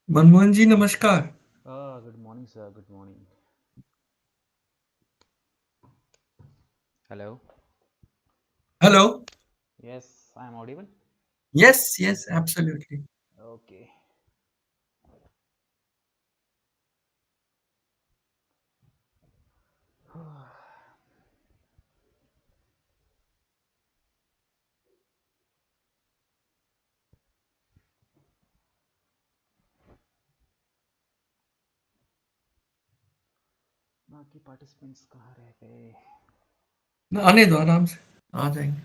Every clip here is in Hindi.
मनमोहन जी नमस्कार। Good morning, sir. Good morning. Hello. Hello. Yes, I'm audible. Yes yes absolutely. Okay. बाकी पार्टिसिपेंट्स कहाँ रह गए? आने दो, आराम से आ जाएंगे।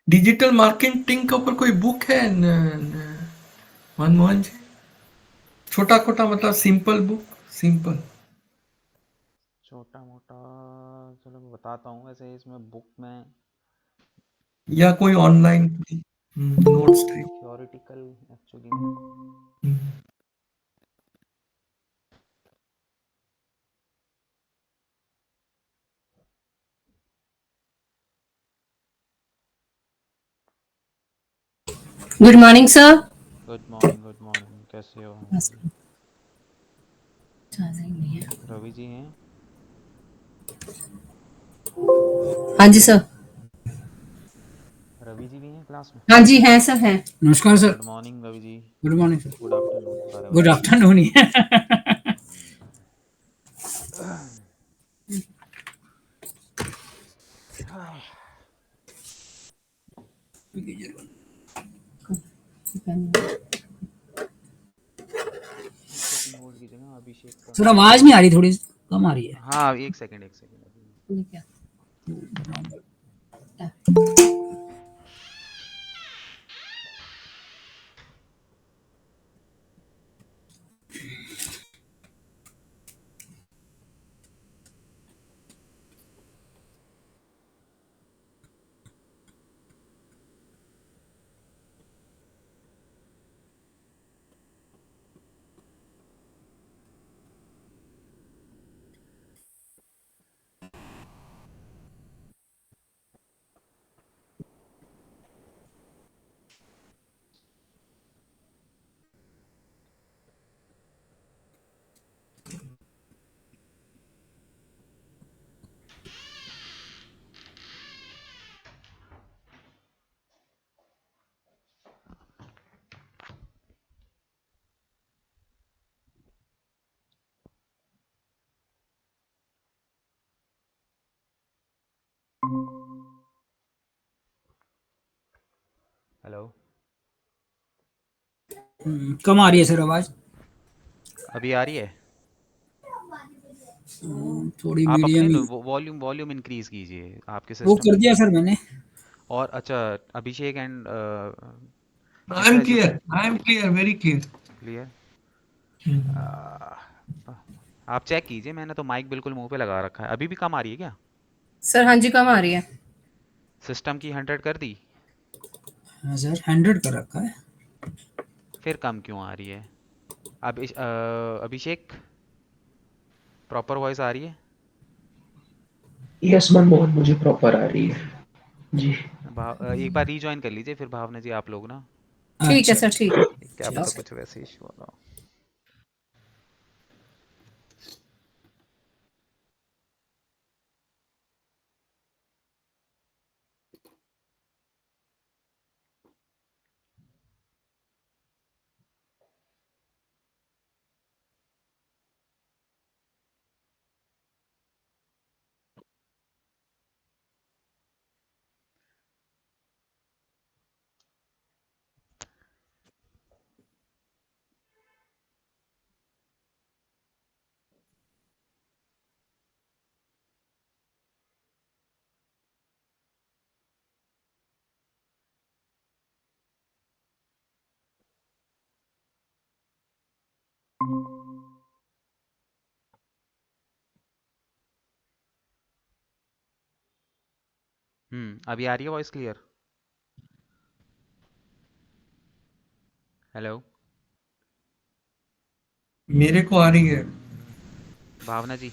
डिजिटल मार्केटिंग के ऊपर कोई बुक है मनमोहन जी? छोटा छोटा मतलब सिंपल बुक, सिंपल। छोटा मोटा। चलो मैं बताता हूँ। वैसे इसमें बुक में या कोई online notes type. Theoretical actually में। Good morning sir. Good morning, good morning. कैसे हो? रवि जी हैं? हाँ जी सर। रवि जी भी हैं क्लास में? हाँ जी हैं सर, हैं। नमस्कार sir. Good morning Ravi ji. Good morning sir. Good afternoon, 12 good बज गए। आफ्टरनून ही है। एक सेकंड होल्ड कीजिएगा, अभिषेक का सर मैसेज आवाज आ नहीं रहा आ रही, थोड़ी कम आ रही है। है। हाँ, एक सेकंड, एक सेकंड अभी। क्या? हेलो। कम आ रही है सर आवाज। अभी आ रही है? थोड़ी आप अपने मीडियम ही। वॉल्यूम वॉल्यूम इंक्रीज कीजिए आपके वो सिस्टम कर की। दिया सर मैंने। और अच्छा, अभिषेक एंड आई एम ऐसा है जो clear, I am clear, very clear. Clear. आप चेक कीजिए, मैंने तो माइक बिल्कुल मुंह पे लगा रखा है। अभी भी कम आ रही है क्या? सर हाँ जी, कम आ रही है। सिस्टम की 100 कर दी? हाँ सर, 100 कर रखा है। फिर कम क्यों आ रही है? अब अभिषेक, प्रॉपर वॉइस आ रही है? यस मनमोहन, मुझे प्रॉपर आ रही है जी। एक बार रीजॉइन कर लीजिए फिर भावना जी, आप लोग ना। ठीक है सर, ठीक है। क्या ठीक पता है। कुछ वैसे इशू होगा। अभी आ रही है वॉइस क्लियर? हेलो मेरे को आ रही है। भावना जी।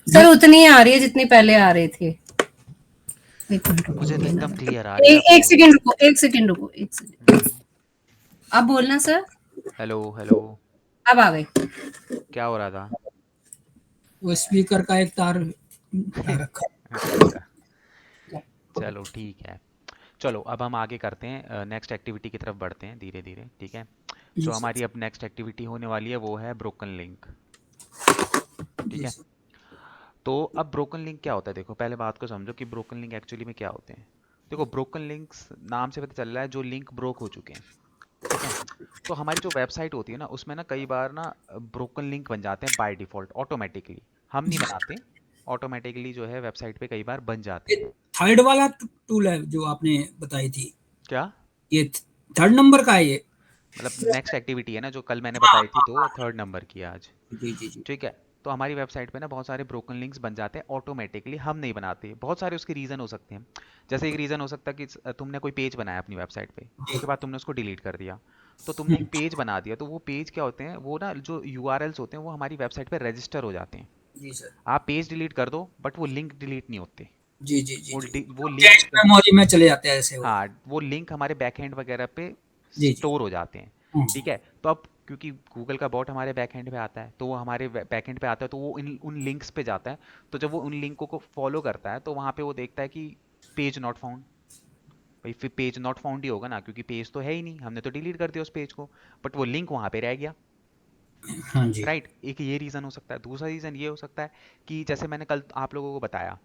सर उतनी ही आ रही है जितनी पहले आ रही थी। एक मिनट रुको, मुझे तो ये ना एकदम लगे। क्लियर आ रही है, आप एक बोल। सेकंड रुको, एक सेकंड रुको, एक सेकंड। अब बोलना सर। Hello hello. अब आ गई। क्या हो रहा था? वो स्पीकर का एक तार हटा रखा अच्छा, है। चलो ठीक है। चलो अब हम आगे करते हैं, नेक्स्ट एक्टिविटी की तरफ बढ़ते हैं धीरे धीरे, ठीक है। जी जो सर। हमारी अब नेक्स्ट एक्टिविटी होने वाली है वो है ब्रोकन लिंक, ठीक जी है। सर। तो अब ब्रोकन लिंक क्या होता है, देखो पहले बात को समझो कि ब्रोकन लिंक एक्चुअली में क्या होते हैं। देखो ब्रोकन लिंक्स नाम से पता चल रहा है जो लिंक ब्रोक हो चुके हैं, ठीक है। तो हमारी जो वेबसाइट होती है ना उसमें ना कई बार ना ब्रोकन लिंक बन जाते हैं बाय डिफ़ॉल्ट ऑटोमेटिकली, हम नहीं जी सर। बनाते। ऑटोमेटिकली जो है वेबसाइट पे कई बार बन जाते ये हैं। थर्ड वाला टूल है जो आपने बताई थी, क्या ये थर्ड नंबर का है ये। मतलब नेक्स्ट एक्टिविटी है ना जो कल मैंने हाँ बताई थी, हाँ दो हाँ। थर्ड नंबर की आज, जी जी जी। ठीक है। तो हमारी वेबसाइट पे ना बहुत सारे ब्रोकन लिंक्स बन जाते हैं ऑटोमेटिकली, हम नहीं बनाते। बहुत सारे उसके रीज़न हो सकते हैं। जैसे एक रीज़न हो सकता है कि तुमने कोई पेज बनाया अपनी वेबसाइट पे, जी। उसके बाद तुमने उसको डिलीट कर दिया। तो तुमने हम्म, एक पेज बना दिया, तो वो पेज क्या होते हैं, वो ना जो यूआरएल्स होते हैं वो हमारी वेबसाइट पे रजिस्टर हो जाते हैं। जी सर। आप पेज डिलीट कर दो बट वो लिंक डिलीट नहीं होते। जी जी जी जी। वो कैश लिंक, मेमोरी में चले जाते हैं ऐसे वो। हाँ वो लिंक हमारे बैकएंड वगैरह पे जी जी। स्टोर हो जाते हैं, हम्म, ठीक है। तो अब क्योंकि गूगल का बॉट हमारे बैकएंड पे आता है, तो वो हमारे बैकएंड पे आता है, तो वो इन उन लिंक्स पे जाता है। तो जब वो उन लिंकों को फॉलो करता है तो वहाँ पे वो देखता है कि पेज नॉट फाउंड। भाई फिर पेज नॉट फाउंड ही होगा ना, क्योंकि पेज तो है ही नहीं, हमने तो डिलीट कर दिया उस पेज को, बट वो लिंक वहाँ पे रह गया। हाँ जी। राइट, एक ये रीज़न हो सकता है। दूसरा रीज़न ये हो सकता है कि जैसे मैंने कल आप लोगों को बताया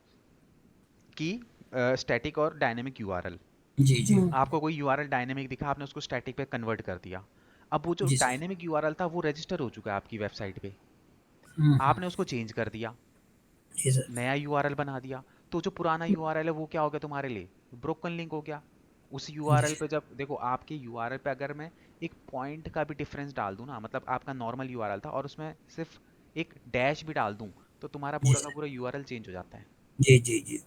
कि स्टैटिक और डायनेमिक यूआरएल, जी जी। आपको कोई यूआरएल डायनेमिक दिखा, आपने उसको स्टैटिक पे कन्वर्ट कर दिया। अब वो जो जी सर। डायनेमिक यूआरएल था वो रजिस्टर हो चुका है आपकी वेबसाइट पे, हम्म। आपने उसको चेंज कर दिया, जी सर। नया यूआरएल बना दिया। तो जो पुराना यूआरएल है वो क्या हो गया तुम्हारे लिए, ब्रोकन लिंक हो गया। उस यूआरएल जी पे जब देखो आपके यूआरएल पे अगर मैं एक पॉइंट का भी डिफरेंस डाल दूं ना, मतलब आपका नॉर्मल यूआरएल था और उसमें सिर्फ एक डैश भी डाल दूं, तो तुम्हारा जी पूरा का सर। पूरा यूआरएल चेंज हो जाता है, जी जी जी।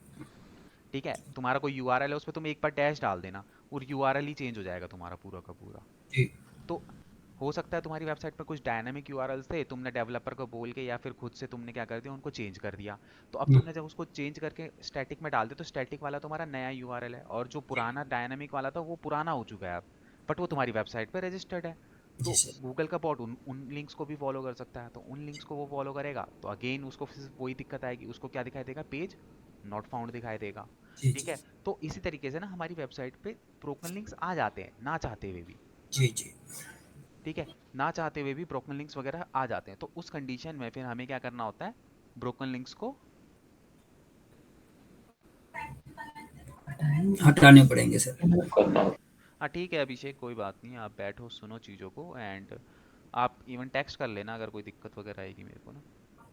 ठीक है। तुम्हारा कोई यूआरएल है उस पर तुम एक बार डैश डाल देना, और यूआरएल ही चेंज हो जाएगा तुम्हारा पूरा का पूरा। जी तो हो सकता है तुम्हारी वेबसाइट पर कुछ डायनामिक यूआरएल्स थे, तुमने डेवलपर को बोल के या फिर खुद से तुमने क्या कर दिया, उनको चेंज कर दिया। तो अब हम्म, तुमने जब उसको चेंज करके स्टैटिक में डाल दिया, तो स्टैटिक वाला तुम्हारा नया यूआरएल है, और जो पुराना डायनामिक वाला था वो पुराना हो चुका है अब, बट वो तुम्हारी वेबसाइट पे रजिस्टर्ड है। जी तो सर। गूगल का बॉट उन लिंक्स को भी फॉलो कर सकता है, तो उन लिंक्स को वो फॉलो करेगा, तो अगेन उसको फिर वही दिक्कत आएगी, उसको क्या दिखाई देगा, पेज नॉट फाउंड दिखाई देगा, जी ठीक जी। है। तो इसी तरीके से ना हमारी वेबसाइट पे ब्रोकन लिंक्स आ जाते हैं ना चाहते हुए भी, जी जी। ठीक है। ना चाहते हुए भी ब्रोकन लिंक्स वगैरह आ जाते हैं। तो उस कंडीशन में फिर हमें क्या करना होता है, ब्रोकन लिंक्स को, हटाने पड़ेंगे सर। करना। हाँ ठीक है अभिषेक, कोई बात नहीं, आप बैठो सुनो चीज़ों को, एंड आप इवन टेक्स्ट कर लेना अगर कोई दिक्कत वगैरह आएगी मेरे को ना,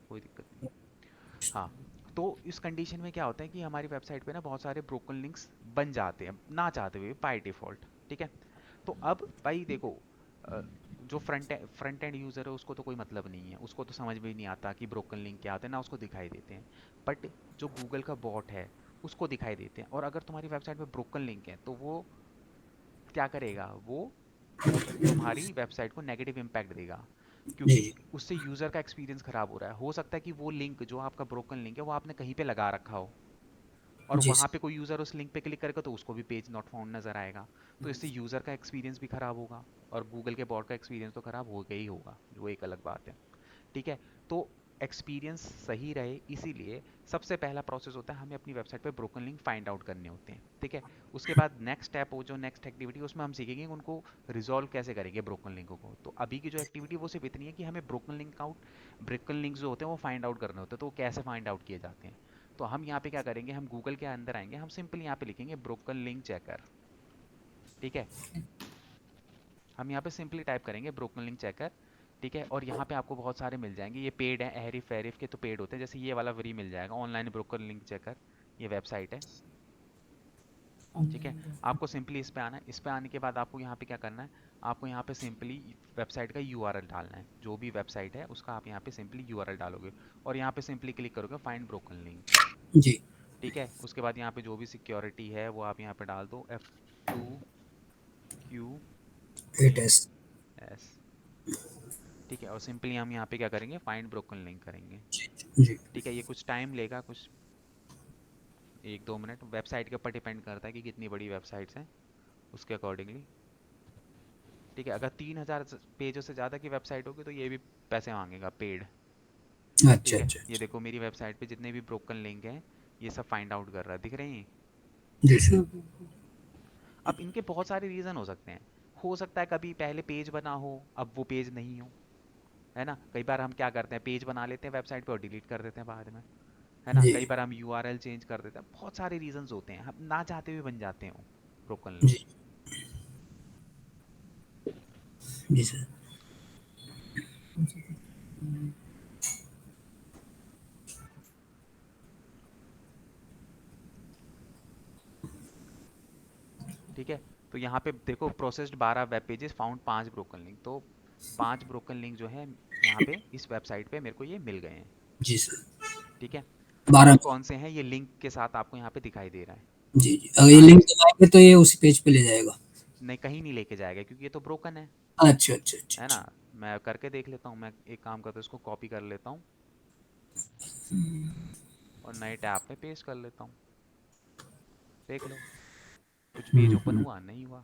कोई दिक्कत नहीं। हाँ, तो इस कंडीशन में क्या होता है कि हमारी वेबसाइट पे ना बहुत सारे ब्रोकन लिंक्स बन जाते हैं ना चाहते हुए बाय डिफ़ॉल्ट, ठीक है। तो अब भाई देखो, अ, जो फ्रंट एंड यूज़र है उसको तो कोई मतलब नहीं है, उसको तो समझ में ही नहीं आता कि ब्रोकन लिंक क्या होते हैं ना, उसको दिखाई देते हैं। बट जो गूगल का बॉट है उसको दिखाई देते हैं, और अगर तुम्हारी वेबसाइट पे ब्रोकन लिंक है तो वो क्या करेगा, वो तुम्हारी वेबसाइट को नेगेटिव इम्पैक्ट देगा, जी क्योंकि जी। उससे यूज़र का एक्सपीरियंस खराब हो रहा है। हो सकता है कि वो लिंक जो आपका ब्रोकन लिंक है वो आपने कहीं पे लगा रखा हो, और जी वहाँ सर। पे कोई यूज़र उस लिंक पे क्लिक करेगा तो उसको भी पेज नॉट फाउंड नज़र आएगा। तो इससे यूज़र का एक्सपीरियंस भी खराब होगा, और गूगल के बॉट का एक्सपीरियंस तो खराब होगा ही होगा, जो एक अलग बात है, ठीक है। तो एक्सपीरियंस सही रहे इसीलिए सबसे पहला प्रोसेस होता है हमें अपनी वेबसाइट पे ब्रोकन लिंक फाइंड आउट करने होते हैं, ठीक है। उसके बाद नेक्स्ट स्टेप हो जो नेक्स्ट एक्टिविटी, उसमें हम सीखेंगे कि उनको रिजॉल्व कैसे करेंगे ब्रोकन लिंकों को। तो अभी की जो एक्टिविटी वो सिर्फ इतनी है कि हमें ब्रोकन लिंक्स जो होते हैं वो फाइंड आउट करने होते हैं। तो वो कैसे फाइंड आउट किए जाते हैं, तो हम यहाँ पे क्या करेंगे, हम गूगल के अंदर आएंगे, हम सिंपल यहाँ पे लिखेंगे ब्रोकन लिंक चेकर, ठीक है। हम यहाँ पे सिंपली टाइप करेंगे ब्रोकन लिंक चेकर, ठीक है। और यहाँ पे आपको बहुत सारे मिल जाएंगे, ये पेड है, एहरिफ वेरिफ के तो पेड होते हैं, जैसे ये वाला फ्री मिल जाएगा ऑनलाइन ब्रोकन लिंक चेकर, ये वेबसाइट है, ठीक है, आपको सिंपली इस पे आना है। इस पे आने के बाद आपको यहाँ पे क्या करना है, आपको यहाँ पे सिंपली वेबसाइट का यूआरएल डालना है। जो भी वेबसाइट है उसका आप यहाँ पे सिंपली यूआरएल डालोगे और यहाँ पे सिंपली क्लिक करोगे फाइंड ब्रोकन लिंक। जी। ठीक है, उसके बाद यहाँ पे जो भी सिक्योरिटी है वो आप यहाँ पे डाल दो F2QES। 8S। ठीक है, और सिंपली हम यहाँ पे क्या करेंगे, फाइंड ब्रोकन लिंक करेंगे। जी। ठीक है, ये कुछ टाइम लेगा, कुछ 1-2 मिनट, वेबसाइट के ऊपर डिपेंड करता है कि कितनी बड़ी वेबसाइट्स हैं उसके अकॉर्डिंगली। ठीक है, अगर 3,000 पेजों से ज़्यादा की वेबसाइट होगी तो ये भी पैसे मांगेगा पेड। अच्छा ठीक है, अच्छा ये अच्छा। देखो मेरी वेबसाइट पे जितने भी ब्रोकन लिंक हैं ये सब फाइंड आउट कर रहा है, दिख रहे हैं। जी सर। अब इनके बहुत सारे रीज़न हो सकते हैं। हो सकता है कभी पहले पेज बना हो, अब वो पेज नहीं हो, है ना। कई बार हम क्या करते हैं, पेज बना लेते हैं वेबसाइट पे और डिलीट कर देते हैं बाद में, है ना। जी कई बार हम यूआरएल चेंज कर देते हैं, बहुत सारे रीजंस होते हैं, हम ना चाहते हुए बन जाते हैं ब्रोकन लिंक। जी। जी सर। ठीक है, तो यहाँ पे देखो processed 12 web pages found 5 broken link, तो 5 ब्रोकन लिंक जो है यहाँ पे इस वेबसाइट पे मेरे को ये मिल गए हैं। जी सर। ठीक है, 12 कौन में। कौन से हैं ये लिंक के साथ आपको यहाँ पे दिखाई दे रहा है। जी जी, अगर ये हाँ लिंक इस, दबाएंगे तो ये उसी पेज पे ले जाएगा। नहीं कहीं नहीं लेके जाएगा क्योंकि ये तो ब्रोकन अच्छा अच्छा अच्छा है ना। अच्छा। मैं करके देख लेता हूँ, मैं एक काम करता हूँ, इसको कॉपी कर लेता हूँ और नए टैब पे पेस्ट कर लेता हूँ। देख लो, कुछ पेज ओपन हम्म। हुआ नहीं हुआ।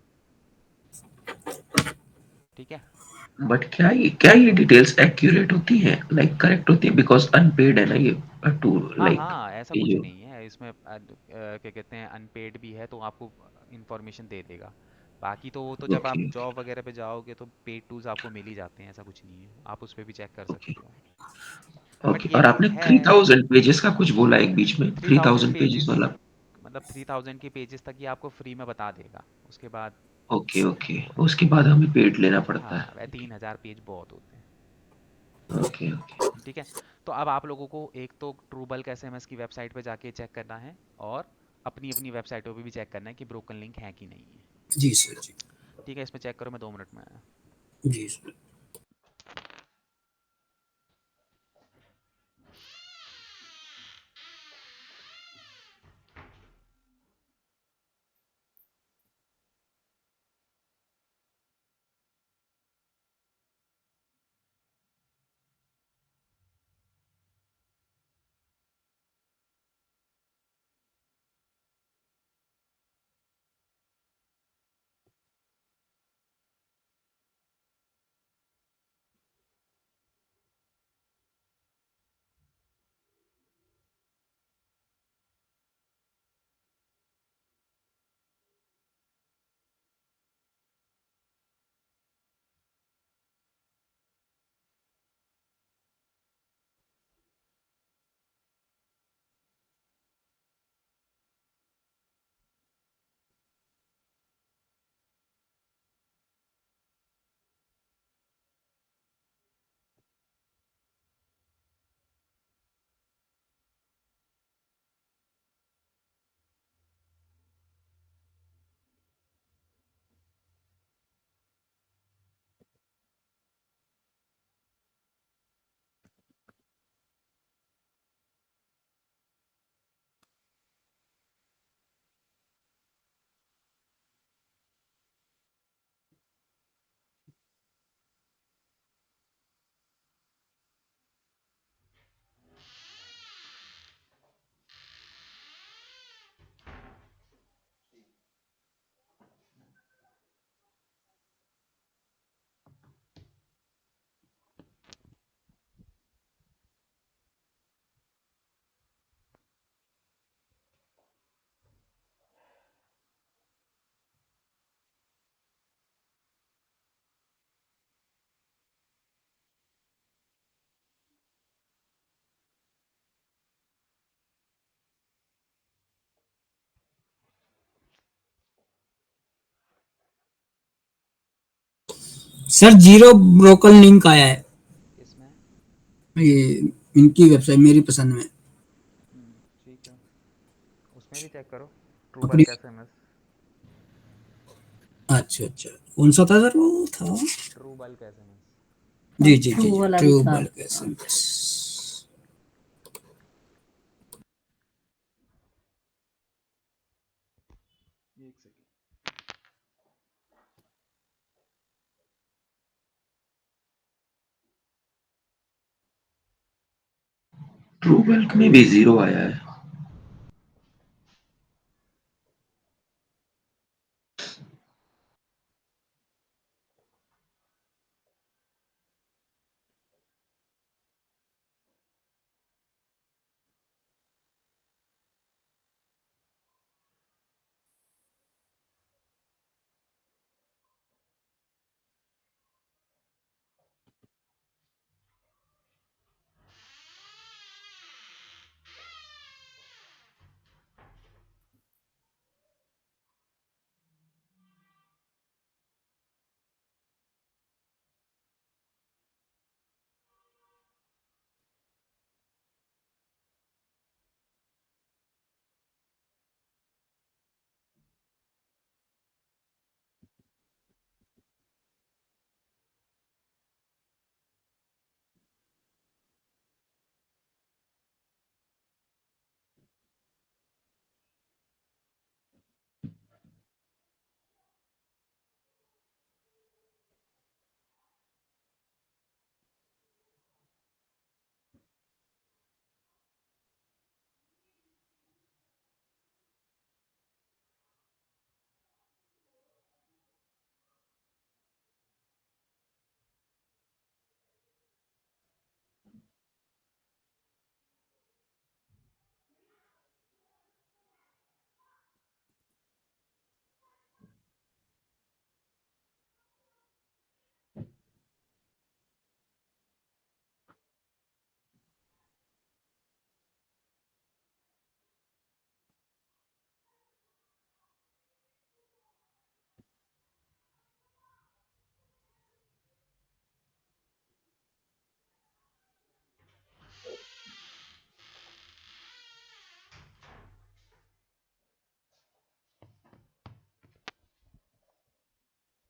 ठीक है, बट क्या ये डिटेल्स एक्यूरेट होती हैं, लाइक करेक्ट होती है, बिकॉज अनपेड है ना ये टू, हाँ लाइक हाँ ऐसा ये कुछ जो। नहीं है इसमें। क्या कहते हैं, अनपेड भी है तो आपको इंफॉर्मेशन दे देगा। बाकी तो वो तो जब आप ओके जॉब वगैरह पे जाओगे तो पेड टूल्स आपको मिल ही जाते हैं, ऐसा कुछ नहीं है, आप उस पर भी चेक कर ओके सकते हो। But okay. ये और भी आपने है, 3000 पेजेस का कुछ बोला एक बीच में, 3000 3000 पेजेस पेजेस, वाला। मतलब 3000 के पेजेस तक ये आपको फ्री में बता देगा, उसके बाद ओके ओके, वो उसके बाद हमें पेड लेना पड़ता हाँ है। वह ओके 3,000 पेज बहुत होते हैं। Okay okay. ठीक है, तो अब आप लोगों को एक तो ट्रूबल्क एसएमएस की वेबसाइट पे जाके चेक करना है और अपनी अपनी वेबसाइटों पे भी चेक करना है कि ब्रोकन लिंक है कि नहीं है। जी सर। जी। ठीक है, इसमें चेक करो, मैं 2 मिनट में आया। जी sir. Sir zero broken link आया है किसमें? ये इनकी वेबसाइट मेरी पसंद में। ठीक है, उसमें भी चेक करो अपनी ट्रूबल्क एसएमएस। अच्छा अच्छा, कौन सा था सर वो था? True bulk SMS. जी जी जी True जी, वाला भी ट्रू था। Bulk SMS. एक सेकेंड। ट्रू बल्क में भी 0 आया है।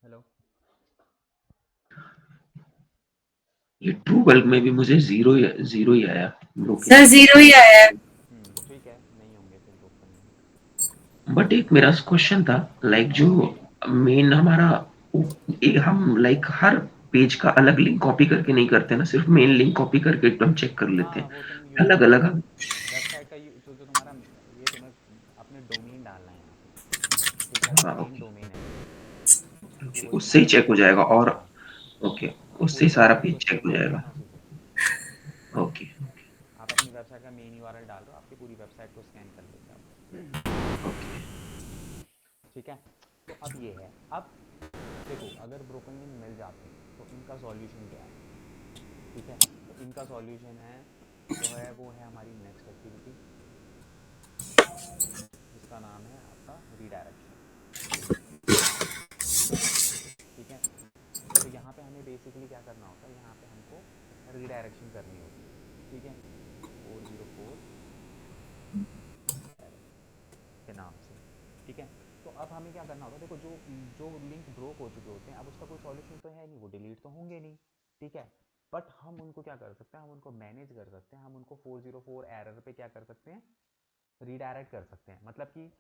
हेलो। ये ट्रू बल्क में भी मुझे 0 ही आया ब्रोकन। सर 0 ही आया है। ठीक है, नहीं होंगे फिर ब्रोकन लिंक। बट एक मेरा क्वेश्चन था, लाइक जो मेन हमारा हम लाइक हर पेज का अलग लिंक कॉपी करके नहीं करते ना, सिर्फ मेन लिंक कॉपी करके एकदम चेक कर लेते हाँ, हैं वो तुम अलग यूआरएल अलग। वेबसाइट का जो जो तुम्हारा ये तुम्हें अपने डोमेन डालना है यहाँ पे। ठीक है, जो हाँ मेन ओके, डोमेन है कि वही उससे ही तुम्हारा चेक हो जाएगा और हाँ ओके, हाँ, उससे पूरी ही सारा वेबसाइट को पेज चेक स्कैन हो करके जाएगा। देखना उसी से। ओके आप अपनी वेबसाइट का मेन यूआरएल डाल दो, आपकी पूरी वेबसाइट को स्कैन कर लेगा वो। ओके। ठीक है, तो अब ये है। अब देखो, अगर ब्रोकन लिंक मिल जाते हैं तो इनका सॉल्यूशन क्या है? ठीक है, तो इनका सॉल्यूशन है जो है वो है हमारी नेक्स्ट एक्टिविटी, जिसका नाम है आपका रीडायरेक्शन। ठीक है, तो यहाँ पे हमें बेसिकली क्या करना होता है, यहाँ पे हमको रीडायरेक्शन करनी होती है। ठीक है, 404 एरर के नाम से। ठीक है, तो अब हमें क्या करना होता है, देखो जो जो लिंक ब्रोक हो चुके होते हैं, अब उसका कोई सॉल्यूशन तो है नहीं, वो डिलीट तो होंगे नहीं। ठीक है, बट हम उनको क्या कर सकते हैं, हम उनको मैनेज कर सकते हैं, हम उनको 404 एरर पे क्या कर सकते हैं, रीडायरेक्ट कर सकते हैं। मतलब कि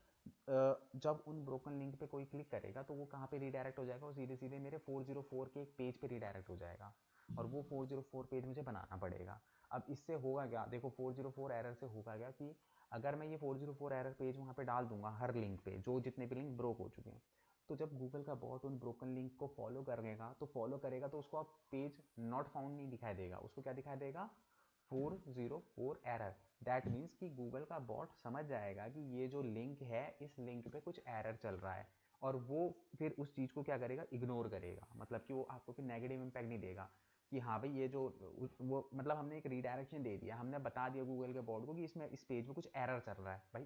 जब उन ब्रोकन लिंक पे कोई क्लिक करेगा तो वो कहाँ पे रीडायरेक्ट हो जाएगा, वो सीधे सीधे मेरे 404 के एक पेज पे रीडायरेक्ट हो जाएगा, और वो 404 पेज मुझे बनाना पड़ेगा। अब इससे होगा क्या, देखो 404 एरर से होगा क्या कि अगर मैं ये 404 एरर पेज वहाँ पे डाल दूंगा हर लिंक पे, जो जितने भी लिंक ब्रोक हो चुके हैं, तो जब गूगल का बॉट उन ब्रोकन लिंक को फॉलो करेगा तो उसको अब पेज नॉट फाउंड नहीं दिखाई देगा, उसको क्या दिखाई देगा, 404 एरर। दैट मीन्स कि गूगल का बॉट समझ जाएगा कि ये जो लिंक है, इस लिंक पे कुछ एरर चल रहा है, और वो फिर उस चीज़ को क्या करेगा, इग्नोर करेगा। मतलब कि वो आपको फिर नेगेटिव इम्पैक्ट नहीं देगा कि हाँ भाई ये जो वो, मतलब हमने एक रीडायरेक्शन दे दिया, हमने बता दिया गूगल के बॉट को कि इसमें इस पेज में कुछ एरर चल रहा है। भाई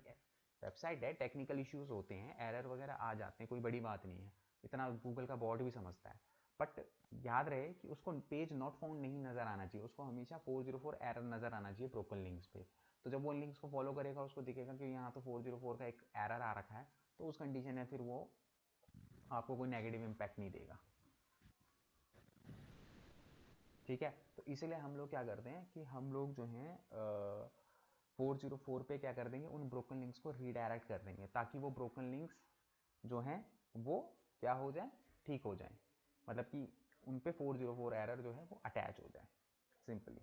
वेबसाइट है, टेक्निकल इश्यूज होते हैं, एरर वगैरह आ जाते हैं, कोई बड़ी बात नहीं है, इतना गूगल का बॉट भी समझता है। बट याद रहे कि उसको पेज नॉट फाउंड नहीं नजर आना चाहिए, उसको हमेशा 404 एरर नजर आना चाहिए ब्रोकन लिंक्स पे। तो जब वो लिंक्स को फॉलो करेगा, उसको दिखेगा कि यहाँ तो 404 का एक एरर आ रखा है, तो उस कंडीशन में फिर वो आपको कोई नेगेटिव इम्पैक्ट नहीं देगा। ठीक है, तो इसीलिए हम लोग क्या करते हैं कि हम लोग जो हैं 404 पे क्या कर देंगे, उन ब्रोकन लिंक्स को रीडायरेक्ट कर देंगे ताकि वो ब्रोकन लिंक्स जो हैं वो क्या हो जाए, ठीक हो जाए, मतलब कि उन पे 404 एरर जो है वो अटैच हो जाए सिंपली।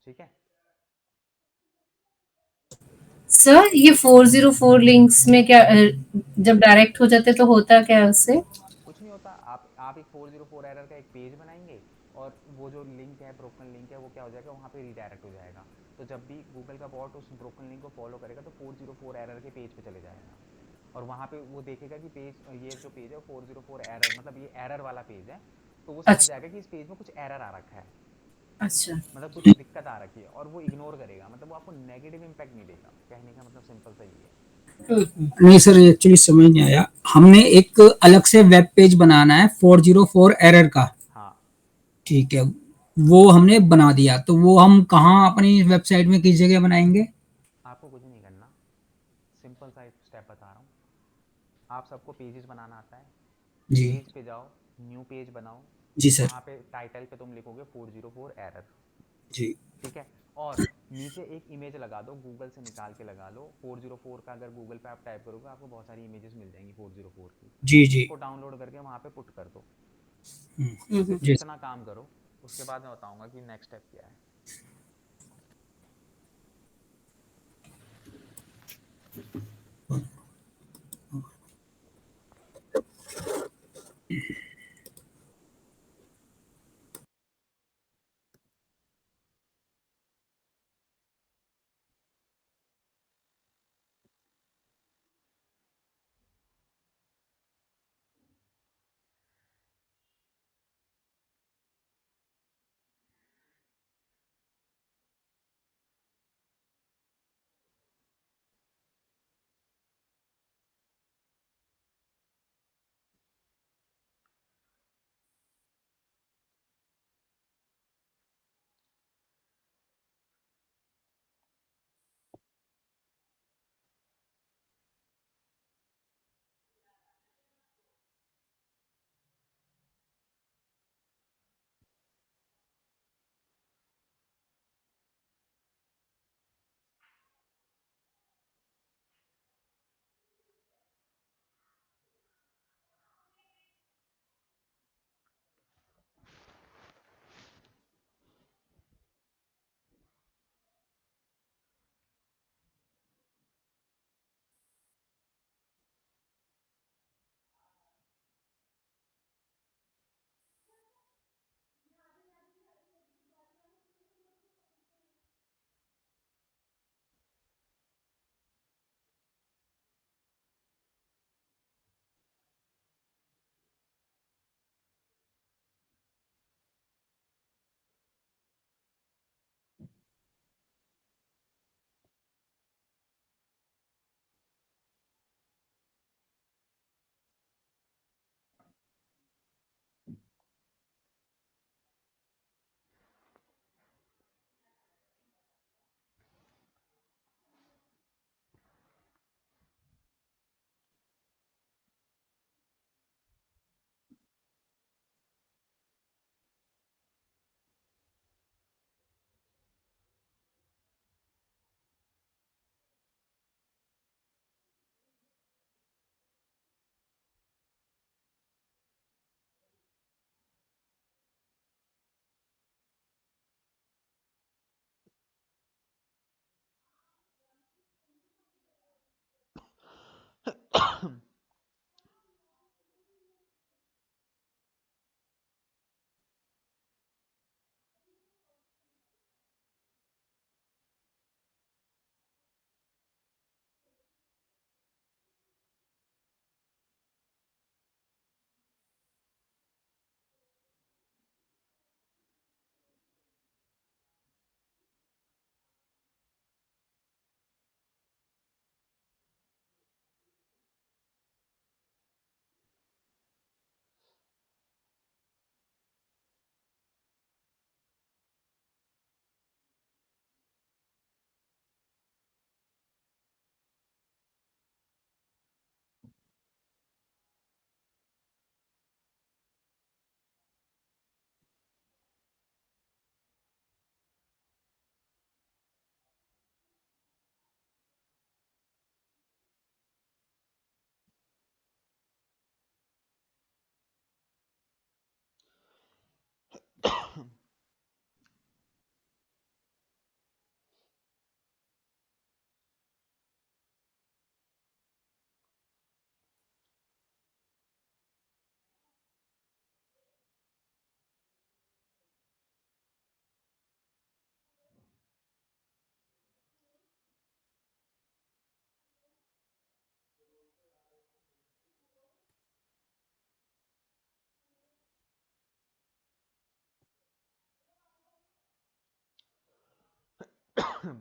ठीक है, सर ये 404 लिंक्स में क्या जब डायरेक्ट हो जाते तो होता क्या है उससे? कुछ नहीं होता, आप एक 404 एरर का एक पेज बनाएंगे और वो जो लिंक है, ब्रोकन लिंक है, वो क्या हो जाएगा, वहाँ पे रीडायरेक्ट हो जाएगा। तो जब भी गूगल का बॉट उस ब्रोकन लिंक को फॉलो करेगा तो 404 एरर के पेज पे चले जाएगा और वहाँ पे वो देखेगा कि पेज, ये जो पेज है 404 एरर, मतलब ये एरर वाला पेज है, तो वो समझ अच्छा जाएगा कि इस पेज में कुछ एरर आ रखा है, अच्छा। मतलब कुछ दिक्कत आ रखी है, और वो इग्नोर करेगा, मतलब वो आपको नेगेटिव इम्पैक्ट नहीं देगा। कहने का मतलब सिंपल सा ये है। नहीं सर, एक्चुअली समझ नहीं आया। हमने एक अलग से वेब पेज बनाना है 404 एरर का। हाँ, ठीक है, वो हमने बना दिया, तो वो हम कहाँ अपनी वेबसाइट में किस जगह बनाएंगे? आपको कुछ नहीं करना, सिंपल सा एक स्टेप बता रहा हूँ। आप सबको पेजेस बनाना आता है, जी पेज पे जाओ, न्यू पेज बनाओ, जी सर। वहाँ पे टाइटल पे तुम लिखोगे 404 एरर। जी ठीक है, और नीचे एक इमेज लगा दो, गूगल से निकाल के लगा लो 404 का, अगर गूगल पे आप टाइप करोगे आपको बहुत सारी इमेजेस मिल जाएंगी 404 की, जी जी। उसको डाउनलोड करके वहाँ पे पुट कर दो। सिर्फ जी इतना काम करो, उसके बाद मैं बताऊंगा कि नेक्स्ट स्टेप क्या है।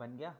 बन गया।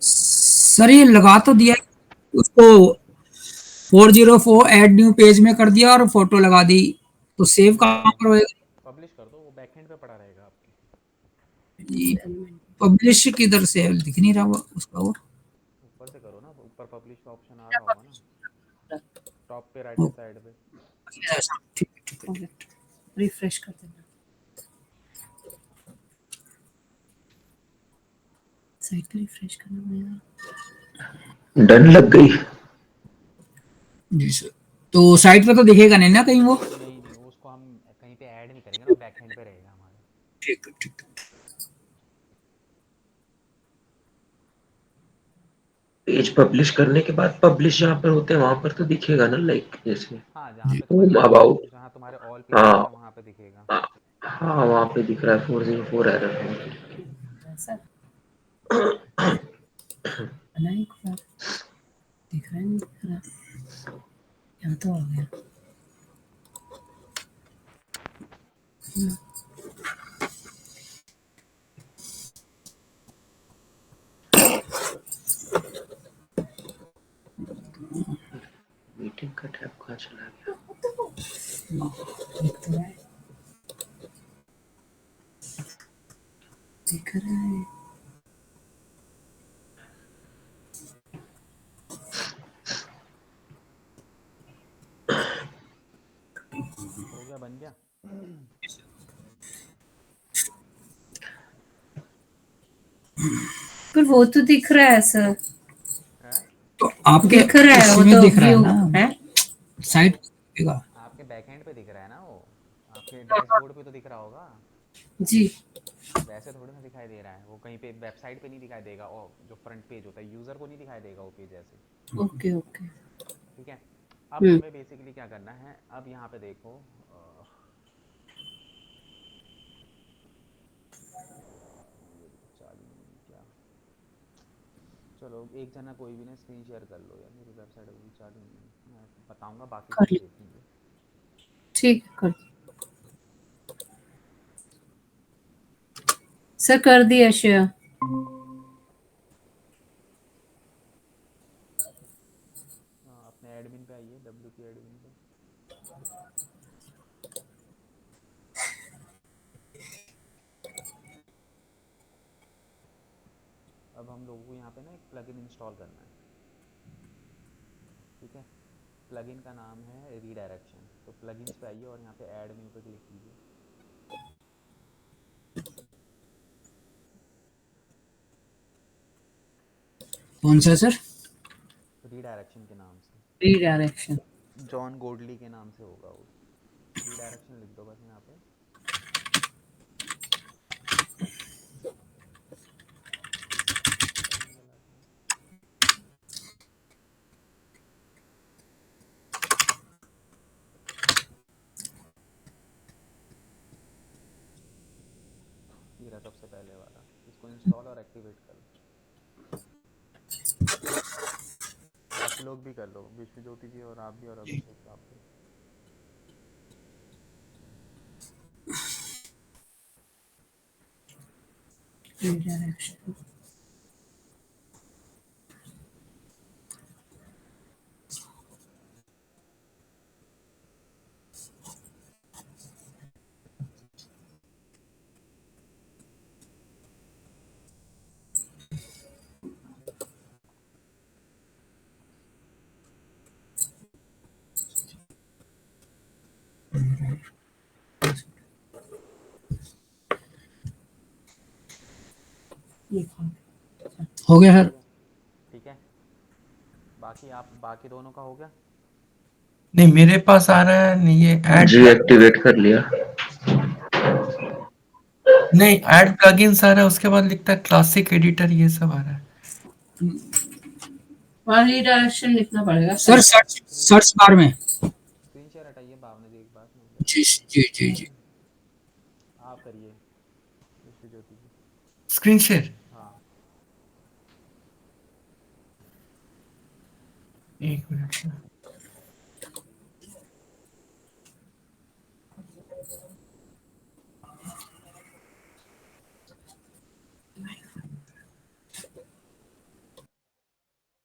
सर ये लगा तो दिया, उसको 404 ऐड न्यू पेज में कर दिया और फोटो लगा दी, तो सेव कहाँ पर होएगा? पब्लिश कर दो, वो बैकएंड पे पड़ा रहेगा आपके। पब्लिश किधर से है? दिख नहीं रहा वो उसका वो। ऊपर से करो ना, ऊपर पब्लिश का ऑप्शन आ रहा होगा ना, टॉप पे राइट ओ, हैंड साइड पे। ठीक है, ठीक है। रिफ्रेश कर देना, साइट पे रिफ्रेश करना पड़ेगा। डन लग गई। जी सर, तो साइट पे तो दिखेगा नहीं ना कहीं वो? नहीं नहीं, उसको हम कहीं पे ऐड नहीं करेंगे ना, बैकएंड पे रहेगा हमारे। ठीक है, ठीक है। पेज पब्लिश करने के बाद पब्लिश जहाँ पर होते हैं वहां पर तो दिखेगा ना, लाइक जैसे हाँ, जहाँ पे होम तुम्हारी अबाउट। जहाँ तुम्हारे ऑल हाँ पेजेस हैं वहाँ पे दिखेगा। हाँ, वहां पे दिख रहा है 404 एरर। ऐसा बना एक बार, दिख रहा है, नहीं दिख रहा, यहाँ तो आ गया। मीटिंग का टैब कहाँ चला गया? दिख तो रहा है, दिख रहा है। हो गया, बन गया। पर वो तो दिख रहा है सर, है? तो आपके दिख रहा है वो उसमें तो दिख रहा है व्यू ना, है। साइट दिखेगा। आपके बैकएंड पे दिख रहा है ना वो, आपके डैशबोर्ड पे तो दिख रहा होगा। जी वैसे थोड़ी ना दिखाई दे रहा है वो, कहीं पे वेबसाइट पे नहीं दिखाई देगा, और जो फ्रंट पेज होता है यूज़र को नहीं दिखाई देगा वो पेज ऐसे। Okay okay. ठीक है, अब हमें बेसिकली क्या करना है, अब यहाँ पे देखो ये तो चालू नहीं है क्या। चलो एक जना कोई भी ना स्क्रीन शेयर कर लो यार, मेरी वेबसाइट अभी चालू नहीं है, मैं बताऊंगा, बाकी कर सब ली, देखेंगे। ठीक है, कर सर, कर दिया शेयर। हाँ, अपने एडमिन पे आइए, WP एडमिन पे। अब हम लोगों को यहाँ पे ना एक प्लगइन इंस्टॉल करना है। ठीक है, प्लगइन का नाम है रीडायरेक्शन। तो प्लगइन्स पे आइए और यहाँ पे ऐड न्यू पे क्लिक कीजिए। कौन सा सर? रीडायरेक्शन के नाम से, रीडायरेक्शन। जॉन गोडली के नाम से होगा वो। रीडायरेक्शन लिख दो बस यहाँ पे। ये रहा सबसे पहले वाला, इसको इंस्टॉल और एक्टिवेट कर लो। बाकी लोग भी कर लो, विश्व ज्योति जी और आप भी और अभिषेक आप भी। Redirection. हो गया सर। ठीक है, बाकी आप बाकी दोनों का हो गया? नहीं मेरे पास आ रहा है नहीं, ये ऐड जी एक्टिवेट कर लिया। नहीं ऐड प्लगइन्स आ रहा है, उसके बाद लिखता है क्लासिक एडिटर, ये सब आ रहा है। वहाँ रीडायरेक्शन लिखना पड़ेगा सर सर्च बार में। स्क्रीन शेयर हटाइए भावना जी एक बार, मैं कर जी देता जी जी जी। हूँ। आप करिए विश्व ज्योति जी। स्क्रीन शेयर हाँ, एक minute.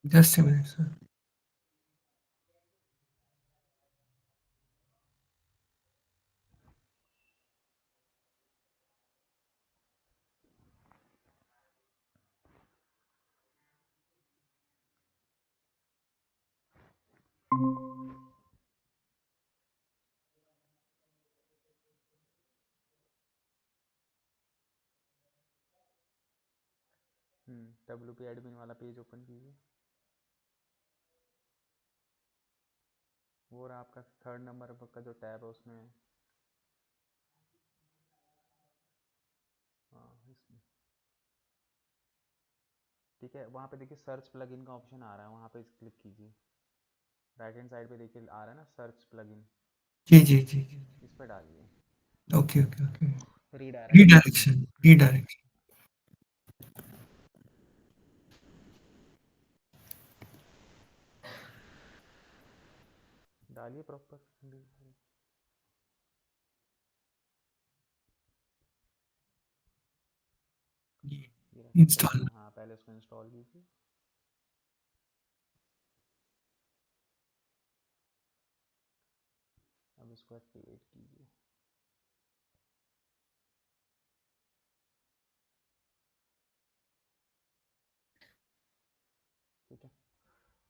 Just a minute sir. WP admin वाला पेज ओपन कीजिए। वो रहा आपका 3rd नंबर का जो टैब है उसमें। हाँ इसमें ठीक है, वहाँ पे देखिए सर्च प्लगइन का ऑप्शन आ रहा है, वहाँ पे क्लिक कीजिए। राइट हैंड साइड पे देखिए आ रहा है ना सर्च प्लगइन, जी जी जी जी। इस पे डालिए okay okay okay. Redirection. Redirection. डालिए प्रॉपर। ये रहा सबसे इंस्टॉल। पहले, हाँ पहले उसको इंस्टॉल कीजिए। अब इसको एक्टिवेट कीजिए। ठीक है,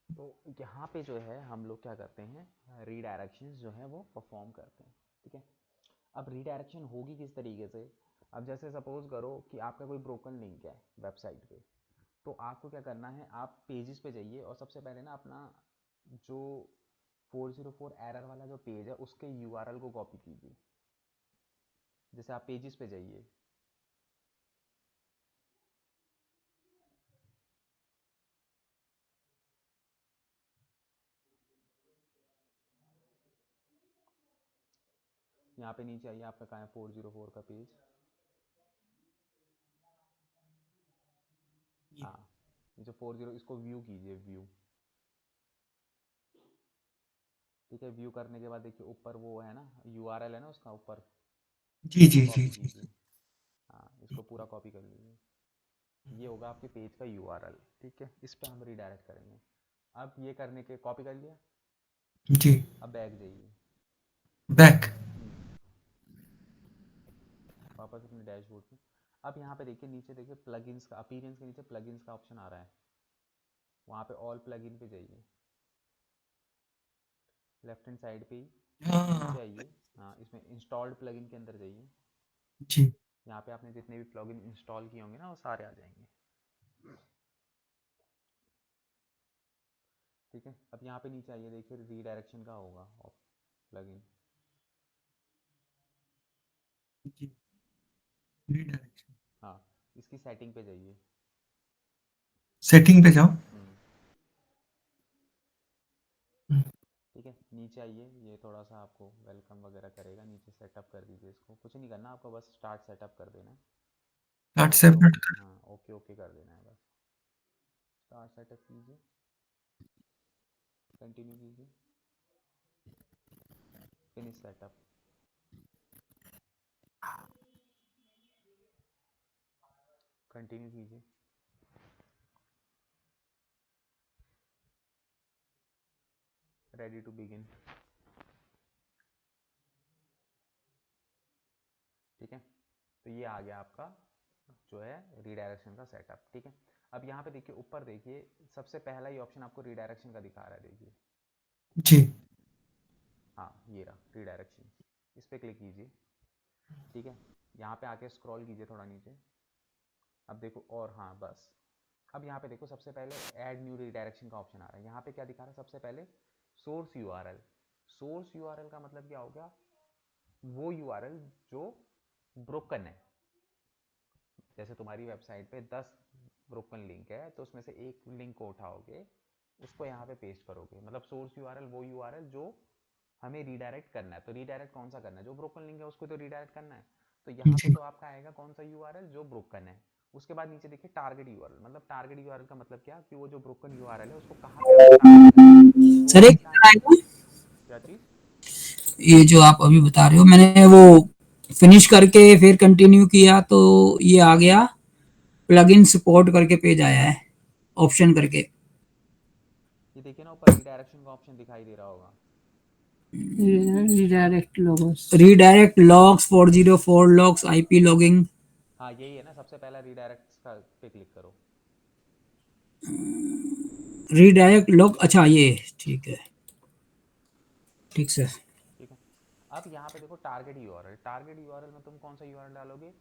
तो यहाँ पे जो है हम लोग क्या करते हैं, रीडायरेक्शंस जो है वो परफॉर्म करते हैं। ठीक है, अब रीडायरेक्शन होगी किस तरीके से। अब जैसे सपोज करो कि आपका कोई ब्रोकन लिंक है वेबसाइट पे, तो आपको क्या करना है, आप पेजेस पे जाइए और सबसे पहले ना अपना जो 404 एरर वाला जो पेज है उसके यूआरएल को कॉपी कीजिए। जैसे आप पेजेस पे जाइए, यहाँ पे नीचे आइए, आपका कहाँ है 404 का पेज। हाँ, ये जो 40, इसको व्यू कीजिए, व्यू। ठीक है, व्यू करने के बाद देखिए ऊपर वो है ना यूआरएल है ना उसका ऊपर, जी इसको जी जी कॉपी जी। कीजिए। हाँ, इसको पूरा कॉपी कर लीजिए, ये होगा आपके पेज का यूआरएल। ठीक है, इस पे हम रीडायरेक्ट करेंगे। अब ये करने के कॉपी कर लिया, जी। अब बैक जाइए। बैक। वापस अपने डैशबोर्ड पे। अब यहाँ पे देखिए नीचे देखिए प्लगइन्स का, अपीयरेंस के नीचे प्लगइन्स का ऑप्शन आ रहा है, वहाँ पे ऑल प्लगइन पे जाइए, लेफ्ट हैंड साइड पे ही नीचे हाँ। आइए। हाँ, इसमें इंस्टॉल्ड प्लगइन के अंदर जाइए। जी। यहाँ पे आपने जितने भी प्लगइन इंस्टॉल किए होंगे ना वो सारे आ जाएंगे। ठीक है, अब यहाँ पे नीचे आइए, देखिए रीडायरेक्शन का होगा प्लगइन, जी रीडायरेक्शन हाँ, इसकी सेटिंग पे जाइए। सेटिंग पे जाओ। ठीक है, नीचे आइए, ये थोड़ा सा आपको वेलकम वगैरह करेगा, नीचे सेटअप कर दीजिए इसको, कुछ नहीं करना आपको, बस स्टार्ट सेटअप कर देना है। स्टार्ट ओके सेपरेट ओके, हाँ ओके ओके कर देना है बस। स्टार्ट सेटअप कीजिए, कंटिन्यू कीजिए, फिनिश सेटअप। कंटिन्यू कीजिए, रेडी टू बिगिन। ठीक है, तो ये आ गया आपका जो है रीडायरेक्शन का सेटअप। ठीक है, अब यहाँ पे देखिए, ऊपर देखिए, सबसे पहला ही ऑप्शन आपको रीडायरेक्शन का दिखा रहा है, देखिए। जी हाँ, ये रहा रीडायरेक्शन, इस पर क्लिक कीजिए। ठीक है, यहाँ पे आके स्क्रॉल कीजिए थोड़ा नीचे। अब देखो, और हाँ बस, अब यहाँ पे देखो, सबसे पहले ऐड न्यू रीडायरेक्शन का ऑप्शन आ रहा है। यहाँ पे क्या दिखा रहा है, सबसे पहले सोर्स यूआरएल। सोर्स यूआरएल का मतलब क्या हो गया, वो यूआरएल जो ब्रोकन है। जैसे तुम्हारी वेबसाइट पे 10 ब्रोकन लिंक है, तो उसमें से एक लिंक को उठाओगे, उसको यहाँ पे पेस्ट करोगे। मतलब सोर्स यूआरएल वो यूआरएल जो हमें रीडायरेक्ट करना है। तो रीडायरेक्ट कौन सा करना है, जो ब्रोकन लिंक है उसको तो रीडायरेक्ट करना है। तो यहाँ पे जी तो आपका आएगा कौन सा यूआरएल, जो ब्रोकन है। उसके बाद नीचे देखिए टारगेट यूआरएल। मतलब टारगेट यूआरएल का मतलब क्या, कि वो जो ब्रोकन यूआरएल है उसको कहाँ पे हमें टारगेट करना है, वो सर हमें एक बताना है। क्या चीज़? ये जो आप अभी बता रहे हो, मैंने वो फिनिश करके फिर कंटिन्यू किया तो ये आ गया, प्लगइन सपोर्ट करके पेज आया है, ऑप्शन करके। ये देखिए ना, ऊपर रीडायरेक्शन का ऑप्शन दिखाई दे रहा होगा। Redirect logos. Redirect logs 404 logs IP logging. हाँ यही है ना, सबसे पहला रीडायरेक्ट का पे क्लिक करो। रीडायरेक्ट लॉग, अच्छा ये ठीक है, ठीक सर। ठीक है, अब यहाँ पे देखो टारगेट यूआरएल। टारगेट यूआरएल में तुम कौन सा यूआरएल डालोगे,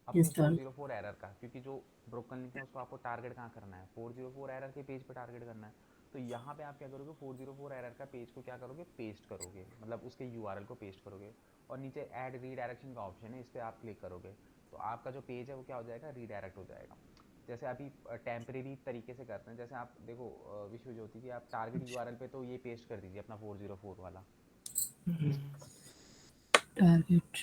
अपनी किस तरह? 404 एरर का, क्योंकि जो ब्रोकन लिंक है उसको आपको टारगेट कहाँ करना है, 404 एरर के पेज पे टारगेट करना है। तो यहाँ पे आप क्या करोगे, 404 एरर का पेज को क्या करोगे, पेस्ट करोगे, मतलब उसके यूआरएल को पेस्ट करोगे। और नीचे ऐड रीडायरेक्शन का ऑप्शन है, इस पर आप क्लिक करोगे, तो आपका जो पेज है वो क्या हो जाएगा, रीडायरेक्ट हो जाएगा। जैसे अभी टेम्परेरी तरीके से करते हैं, जैसे आप देखो विश्व ज्योति जी, आप टारगेट यूआरएल पे तो ये पेस्ट कर दीजिए अपना 404 वाला। टारगेट।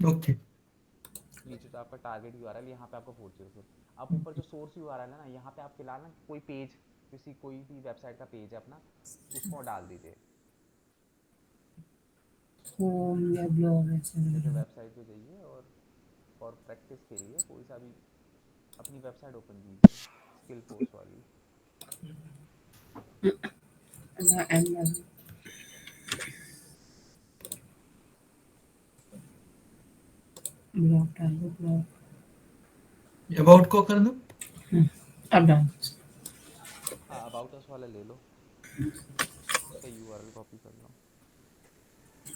ओके नीचे तो आपका टारगेट यूआरएल, यहाँ पे आपको 404। अब ऊपर जो सोर्स यूआरएल है ना, यहाँ पे आप फिलहाल ना कोई पेज, कोई भी वेबसाइट का पेज है अपना, उसको डाल दीजिए। होम या ब्लॉग जैसे ऐसे। वेबसाइट पे जाइए और फॉर प्रैक्टिस के लिए कोई सा भी अपनी वेबसाइट ओपन कीजिए, स्किल फोर्स वाली। Blog target blog. अबाउट को कर दो। अब डाल। हाँ, अबाउट अस वाला ले लो, उसका यूआरएल कॉपी कर लो।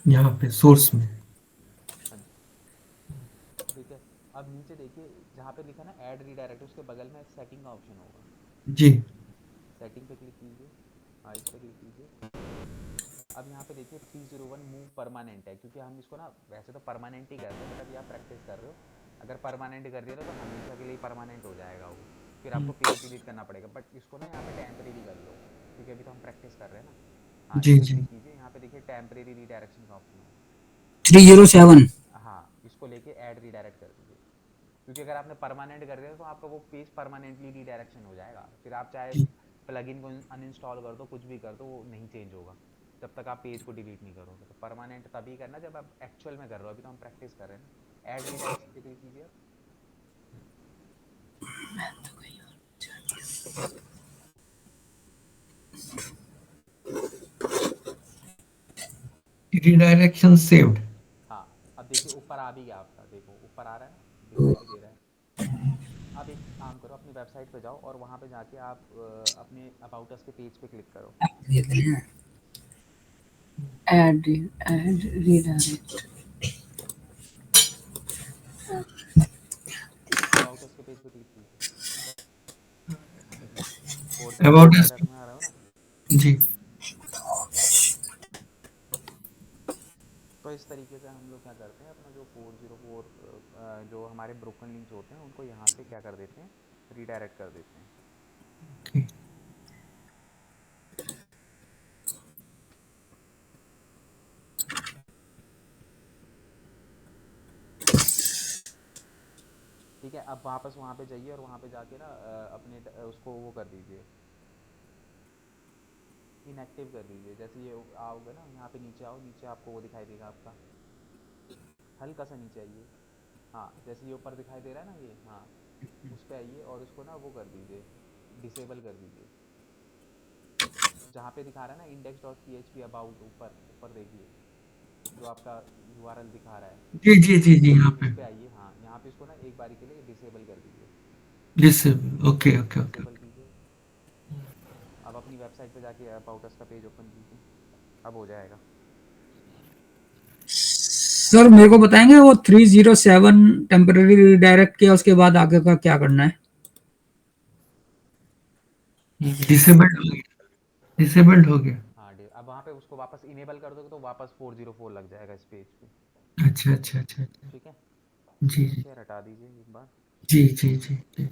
यहाँ पे सोर्स में। हाँ जी, ठीक है। अब नीचे देखिए, जहाँ पे लिखा ना ऐड रीडायरेक्ट, उसके बगल में एक सेटिंग का ऑप्शन होगा। जी सेटिंग पे क्लिक कीजिए, हाँ इस पे क्लिक कीजिए। अब यहाँ पे देखिए 301 मूव परमानेंट है, क्योंकि हम इसको ना वैसे तो परमानेंट ही करते हैं, बट अभी आप प्रैक्टिस कर रहे हो। अगर परमानेंट कर दिया तो हमेशा के लिए परमानेंट हो जाएगा वो, फिर आपको पेज डिलीट करना पड़ेगा। बट इसको ना यहाँ पे टेम्परेरी कर लो, क्योंकि अभी तो हम प्रैक्टिस कर रहे हैं ना। हाँ, इस जी पर जी क्लिक कीजिए, यहाँ पे देखिए टेम्परेरी रीडायरेक्शन का ऑप्शन है। 307। हाँ, इसको लेके ऐड रीडायरेक्ट कर दीजिए, क्योंकि अगर आपने परमानेंट कर दिया तो आपका वो पेज परमानेंटली रीडायरेक्शन हो जाएगा। फिर आप चाहे प्लगइन को अनइंस्टॉल कर दो, कुछ भी कर दो, वो नहीं चेंज होगा जब तक आप पेज को डिलीट नहीं करोगे। तो परमानेंट तभी करना जब आप एक्चुअल में कर रहे हो, अभी तो हम प्रैक्टिस कर रहे हैं ना। ऐड रीडायरेक्शन पे क्लिक कीजिए। Redirection saved. हाँ, अब देखिए ऊपर आ भी गया आपका, देखो ऊपर आ रहा है ना, दिखाई भी दे रहा है। अब एक काम करो, अपनी वेबसाइट पे जाओ और वहाँ पे जाके आप अपने अबाउट अस के पेज पे क्लिक करो। Add redirect. अबाउट अस के पेज पे क्लिक कीजिए। 404 अबाउट अस। एरर में आ रहा हो ना। जी तो तो इस तरीके से हम लोग क्या करते हैं, अपना जो 404 जो हमारे ब्रोकन लिंक्स होते हैं उनको यहाँ से क्या कर देते हैं, रीडायरेक्ट कर देते हैं। Okay. ठीक है, अब वापस वहाँ पे जाइए और वहाँ पे जाके ना अपने उसको वो कर दीजिए, इनएक्टिव कर दीजिए। जैसे ये आओगे ना, यहाँ पे नीचे आओ, नीचे आपको वो दिखाई देगा आपका, हल्का सा नीचे आइए, हाँ जैसे ये ऊपर दिखाई दे रहा है ना ये, हाँ उस पर आइए और उसको ना वो कर दीजिए, डिसेबल कर दीजिए। जहाँ पे दिखा रहा है ना index dot P H P about, ऊपर ऊपर देखिए जो आपका यूआरएल दिखा रहा है, जी जी जी जी, यहाँ पे उस पे आइए। हाँ यहाँ पे इसको ना एक बारी के लिए डिसेबल कर दीजिए, disable. Okay okay okay. Disable कीजिए। अब अपनी वेबसाइट पे जाके अबाउट अस का पेज ओपन कीजिए, अब हो जाएगा। सर मेरे को बताएंगे वो 307 टेम्पररी रिडायरेक्ट किया उसके बाद आगे का क्या करना है? डिसेबल्ड हो गया, डिसेबल्ड हो गया। हाँ अब वहाँ पे उसको वापस इनेबल कर दोगे तो वापस 404 लग जाएगा इस पेज पे। अच्छा अच्छा अच्छा अच्छा। ठीक है, जी जी शेयर हटा दीजिए एक बार। जी जी जी जी।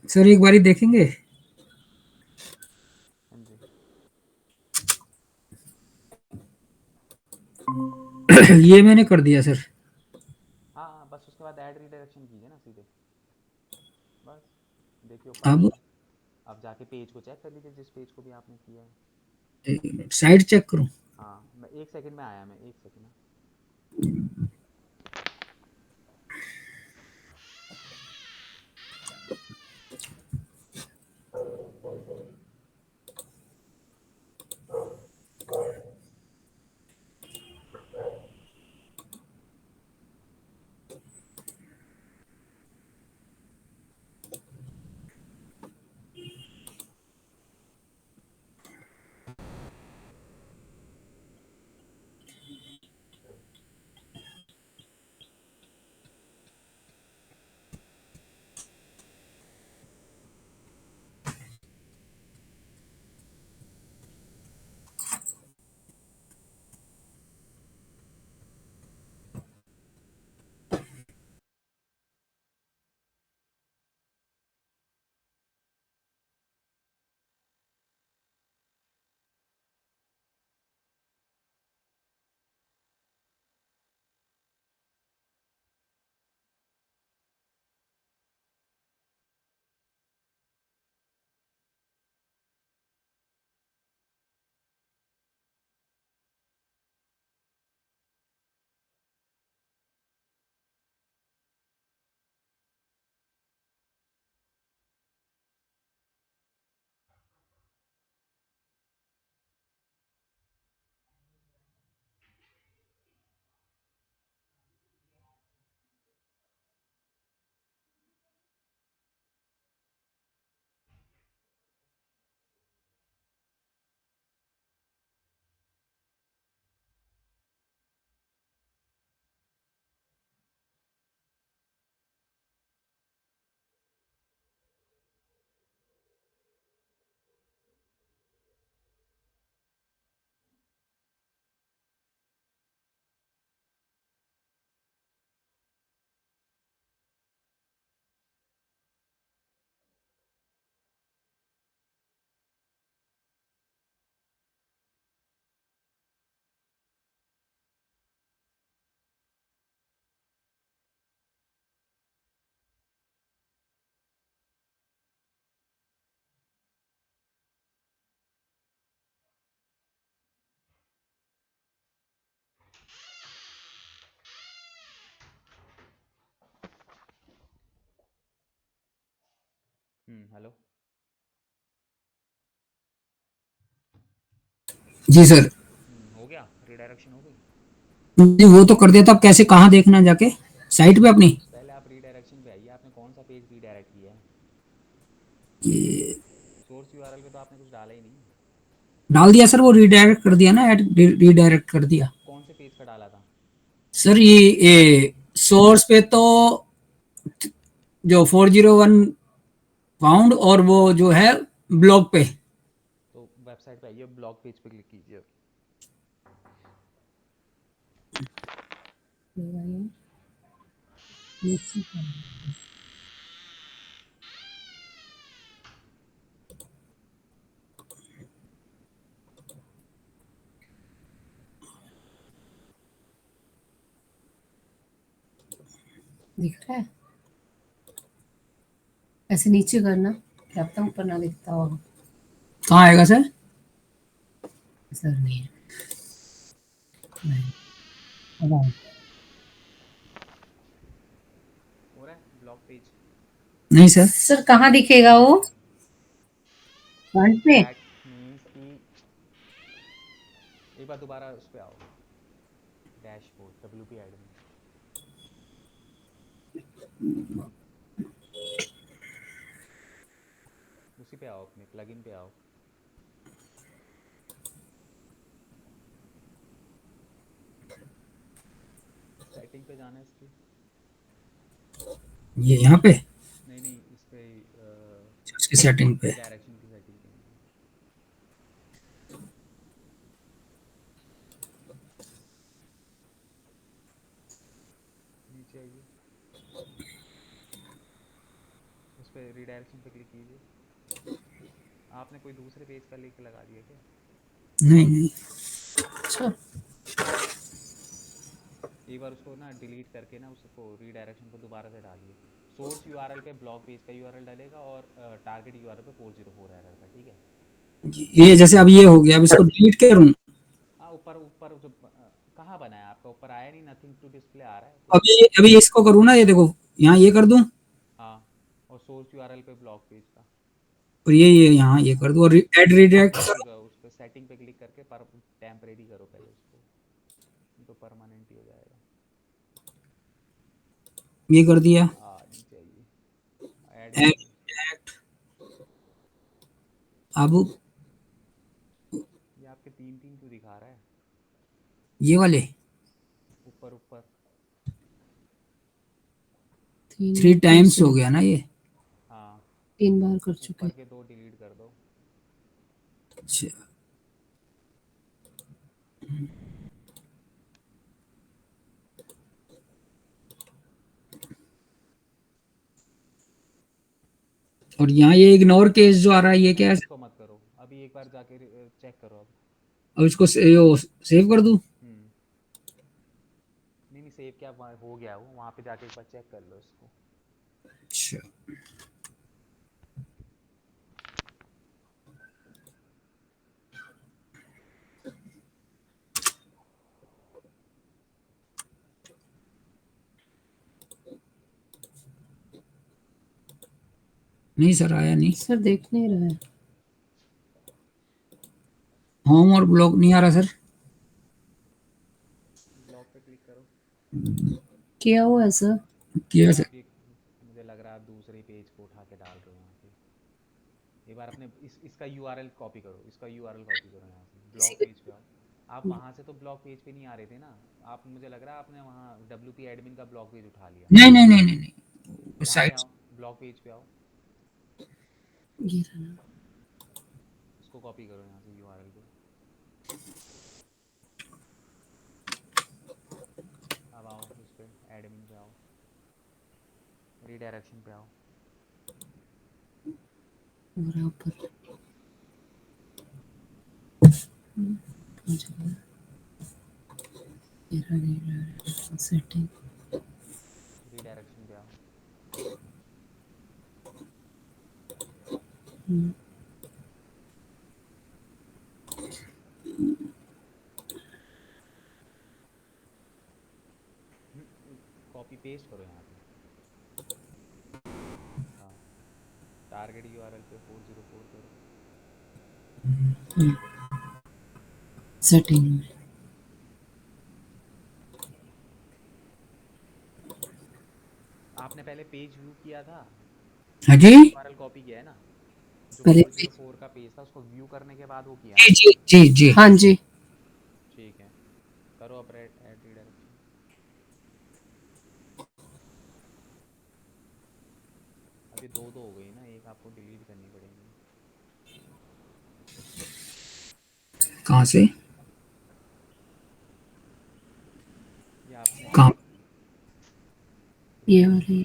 सर एक बारी देखेंगे। हाँ जी, ये मैंने कर दिया सर। हाँ हाँ बस उसके बाद ऐड रीडायरेक्शन कीजिए ना सीधे, बस देखिए ऊपर आ अब गया। अब जाके पेज को चेक कर लीजिए, जिस पेज को भी आपने किया है। साइड चेक करूं? हाँ मैं 1 सेकंड में आया, मैं 1 सेकंड में। हेलो। जी सर। हो गया, रीडायरेक्शन हो गई। जी वो तो कर दिया था, अब कैसे कहाँ देखना है जाके साइट पे अपनी? पहले आप रीडायरेक्शन पे आइए, आपने कौन सा पेज रीडायरेक्ट किया है? ये सोर्स यूआरएल पे तो आपने कुछ डाला ही नहीं। डाल दिया सर, वो रीडायरेक्ट कर दिया ना, ऐड रीडायरेक्ट कर दिया। कौन से पेज का डाला था? सर ये सोर्स पे तो जो 401 फाउंड, और वो जो है ब्लॉग पे। तो वेबसाइट पे आइए, ब्लॉग पेज पे क्लिक कीजिए। दिख रहा है? ऐसे नीचे करना, क्या पता ऊपर ना दिखता हो। कहाँ आएगा सर? सर नहीं, नहीं। अब आओ। हो रहा है ब्लॉग पेज? नहीं सर। सर कहाँ दिखेगा वो? फ्रंट पे? दैट मीन्स कि एक बार दोबारा उस पे आओ, डैशबोर्ड, WP एडमिन, उसी पे आओ, अपने प्लगइन पे आओ। सेटिंग पे जाना है इसकी। ये यहाँ पे नहीं नहीं, इस पे उसकी सेटिंग पे। रीडायरेक्शन की सेटिंग पे। नीचे आइए, उस पे रीडायरेक्शन पे क्लिक कीजिए। आपने कोई दूसरे पेज का लिंक लगा दिया क्या? नहीं नहीं। अच्छा, एक बार उसको ना डिलीट करके ना उसको रीडायरेक्शन को दोबारा से डालिए। सोर्स यूआरएल पे ब्लॉग पेज का यूआरएल डालेगा और टारगेट यूआरएल पे 404 एरर का, ठीक है? ये जैसे अब ये हो गया, अब इसको डिलीट करूँ? हाँ, ऊपर ऊपर जो कहाँ बनाया आपका, ऊपर आया नहीं, नथिंग टू डिस्प्ले आ रहा है अभी अभी इसको करूँ ना, ये देखो यहाँ ये कर दूँ हाँ, और सोर्स यूआरएल पे ब्लॉग पेज का। और ये यहाँ ये कर दूँ और ऐड रिडायरेक्ट उस करो। उस पे सेटिंग पे क्लिक करके पर टेम्परेरी करो पहले उसको, तो परमानेंट ही हो जाएगा। ये कर दिया। नीचे आइए, ऐड ऐड यूआरएल। रिडायरेक्ट। अब ये आपके तीन तीन क्यों दिखा रहा है ये वाले ऊपर ऊपर? 3 टाइम्स हो गया ना ये। हाँ, 3 बार कर चुके। ऊपर के 2 डिलीट कर दो। अच्छा, और यहाँ ये इग्नोर केस जो आ रहा है ये क्या है? इसको मत करो अभी, एक बार जाके चेक करो अब। अब इसको सेव कर दूँ? नहीं नहीं, सेव क्या, हो गया वो, वहाँ पे जाके एक बार चेक कर लो इसको। अच्छा, नहीं सर आया नहीं। सर देख नहीं रहा है। होम और ब्लॉग नहीं आ रहा सर। ब्लॉग पे क्लिक करो। किया हुआ है सर। किया नहीं, सर। आप ये, मुझे लग रहा है आप दूसरे पेज को उठा के डाल रहे हो यहाँ पे। एक बार अपने इसका यूआरएल कॉपी करो, इसका यूआरएल कॉपी करो, यहाँ से ब्लॉग पेज पे आओ। आप वहाँ से तो ब्लॉग पेज पे नहीं आ रहे थे ना आप, मुझे लग रहा है आपने वहाँ WP एडमिन का ब्लॉग पेज उठा लिया। नहीं नहीं नहीं नहीं नहीं यहाँ पे साइड। आओ, ब्लॉग पेज पे आओ, ये रहा। इसको कॉपी करो यहाँ से यूआरएल को। अब आओ इस पे एडमिन पे आओ, रीडायरेक्शन पे आओ। और ऊपर सेटिंग। रीडायरेक्शन पे आओ। कॉपी पेस्ट करो यहाँ पे। हाँ, टारगेट यूआरएल पे 404 करो। सेटिंग में आपने पहले पेज व्यू किया था, हाँ जी यूआरएल कॉपी किया है ना, जो पहले 404 का पेज था उसको व्यू करने के बाद वो किया जी ना। जी जी जी। हाँ जी। ठीक है, करो अब ऐड रीडायरेक्शन। अब ये दो हो गई ना, एक आपको डिलीट करनी पड़ेगी। कहाँ से? ये आपने कहाँ? ये रिफ्रेश वाली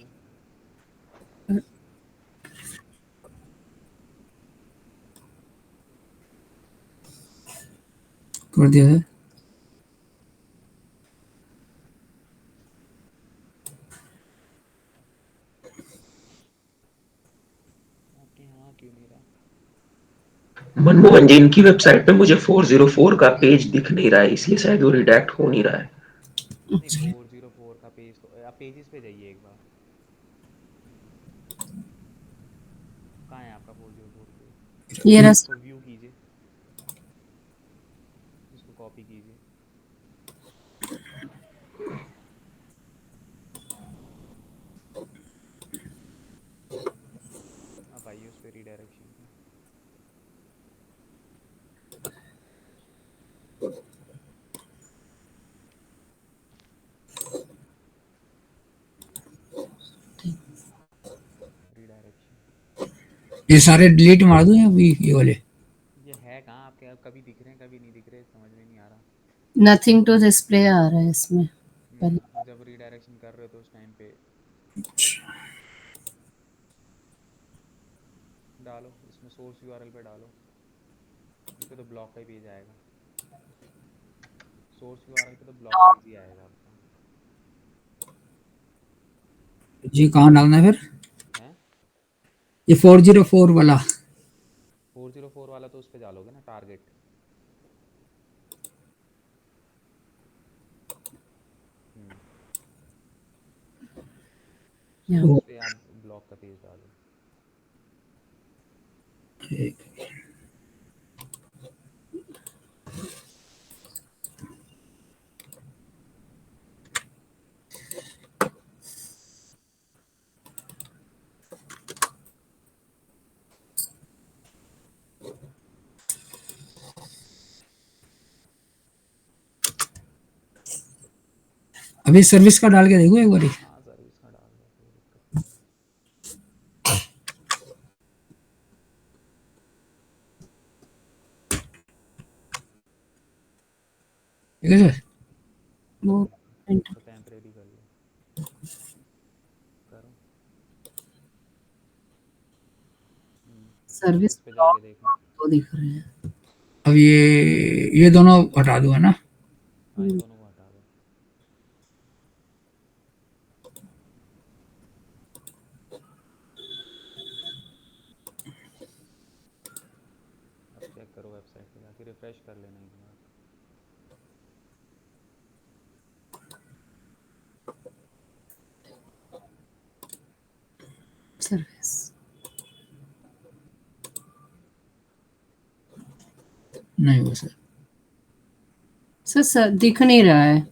कर लो। कर दिया है। आपके यहाँ क्यों नहीं रहा? मनमोहन जी, इनकी वेबसाइट पे मुझे 404 का पेज दिख नहीं रहा है, इसलिए शायद वो रिडैक्ट हो नहीं रहा है। नहीं, अच्छा 404 का पेज तो आप पेजेस पे जाइए एक बार। कहाँ है आपका 404 पेज? ये रहा इसको व्यू कीजिए, इसको कॉपी कीजिए। आप आइए उस पर रीडायरेक्शन पे। रीडायरेक्शन ये सारे डिलीट मार दूं या अभी ये वाले? ये है कहाँ आपके? आप कभी दिख रहे हैं कभी नहीं दिख रहे, समझ में नहीं आ रहा। नथिंग टू डिस्प्ले आ रहा है इसमें पहले। जब रीडायरेक्शन कर रहे हो तो उस टाइम पे डालो, इसमें सोर्स यूआरएल पे डालो। इस पे तो ब्लॉक का ही पेज आएगा। सोर्स यूआरएल पे तो ब्लॉक पेज ही आएगा आपका। जी कहाँ डालना है फिर? हैं? ये 404 वाला 404 वाला तो उस पे डालोगे ना, टारगेट। यहाँ सोर्स पे आप ब्लॉक का पेज डालो। अभी सर्विस का डाल के देखो एक बार। हाँ सर्विस का डाल दो, कोई दिक्कत नहीं। ठीक है सर। वो इसको टेम्परेरी कर लो, करो। सर्विस सर्विस पे जाके देखो। तो दिख रहे हैं। अब ये दोनों हटा दूंगा ना? हाँ इन दोनों को हटा दो। अब चेक करो वेबसाइट पे जाके, रिफ्रेश कर लेना एक बार। सर्विस नहीं हुआ सर। सर दिख नहीं रहा है,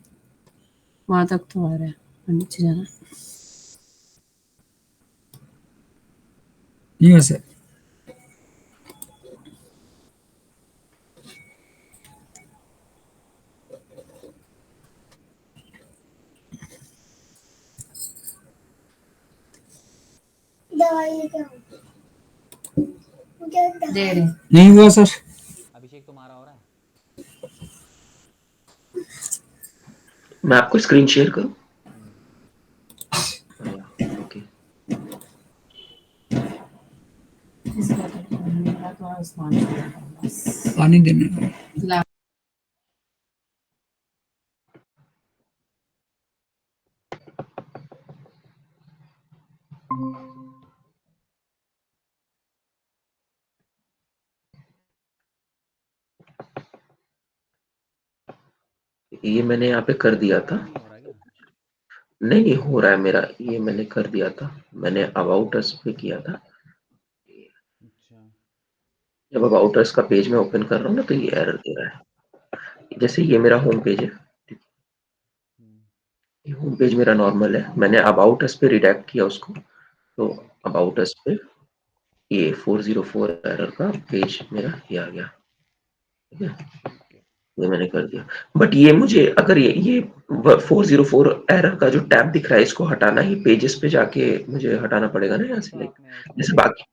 वहां तक तो आ रहा है, नीचे जाना। नहीं हुआ सर। दे रहे नहीं हुआ सर। अभिषेक तुम्हारा हो रहा है? मैं आपको स्क्रीन शेयर करूं? ओके। पानी देने ला ये मैंने यहाँ पे कर दिया था। नहीं हो रहा क्या? नहीं हो रहा है मेरा, ये मैंने कर दिया था। मैंने अबाउट अस पे किया था। अच्छा जब अबाउट अस का पेज मैं ओपन कर रहा हूँ ना तो ये एरर दे रहा है। जैसे ये मेरा होम पेज है, ये होम पेज मेरा नॉर्मल है। मैंने अबाउट अस पे रिडायरेक्ट किया उसको, तो ओके अबाउट अस पे ये 404 एरर का पेज मेरा ये आ गया। ठीक है, ठीक है। ये मैंने कर दिया। बट ये मुझे अगर ये 404 एरर का जो टैब दिख रहा है इसको हटाना ही पेजेस पे जाके मुझे हटाना पड़ेगा ना यहाँ ये से, तो लाइक आपने उसमें जैसे पे, बाकी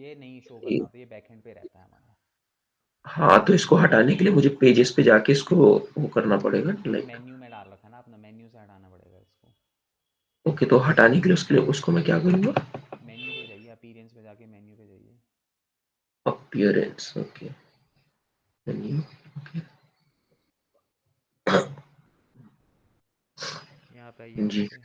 ये नहीं शो करना, तो ये बैकएंड पे रहता है हमारा। हाँ, तो इसको हटाने के लिए मुझे पेजेस पे जाके इसको वो करना पड़ेगा लाइक। मेन्यू में डाल रखा ना अपना, मेन्यू से हटाना पड़ेगा इसको। ओके, तो हटाने के लिए उसके लिए उसको मैं क्या करूँगा? मेन्यू पे जाइए, अपीयरेंस पे जाके मेन्यू पे जाइए। Appearance, okay, menu, okay. यहाँ पे आइए जी। नीचे,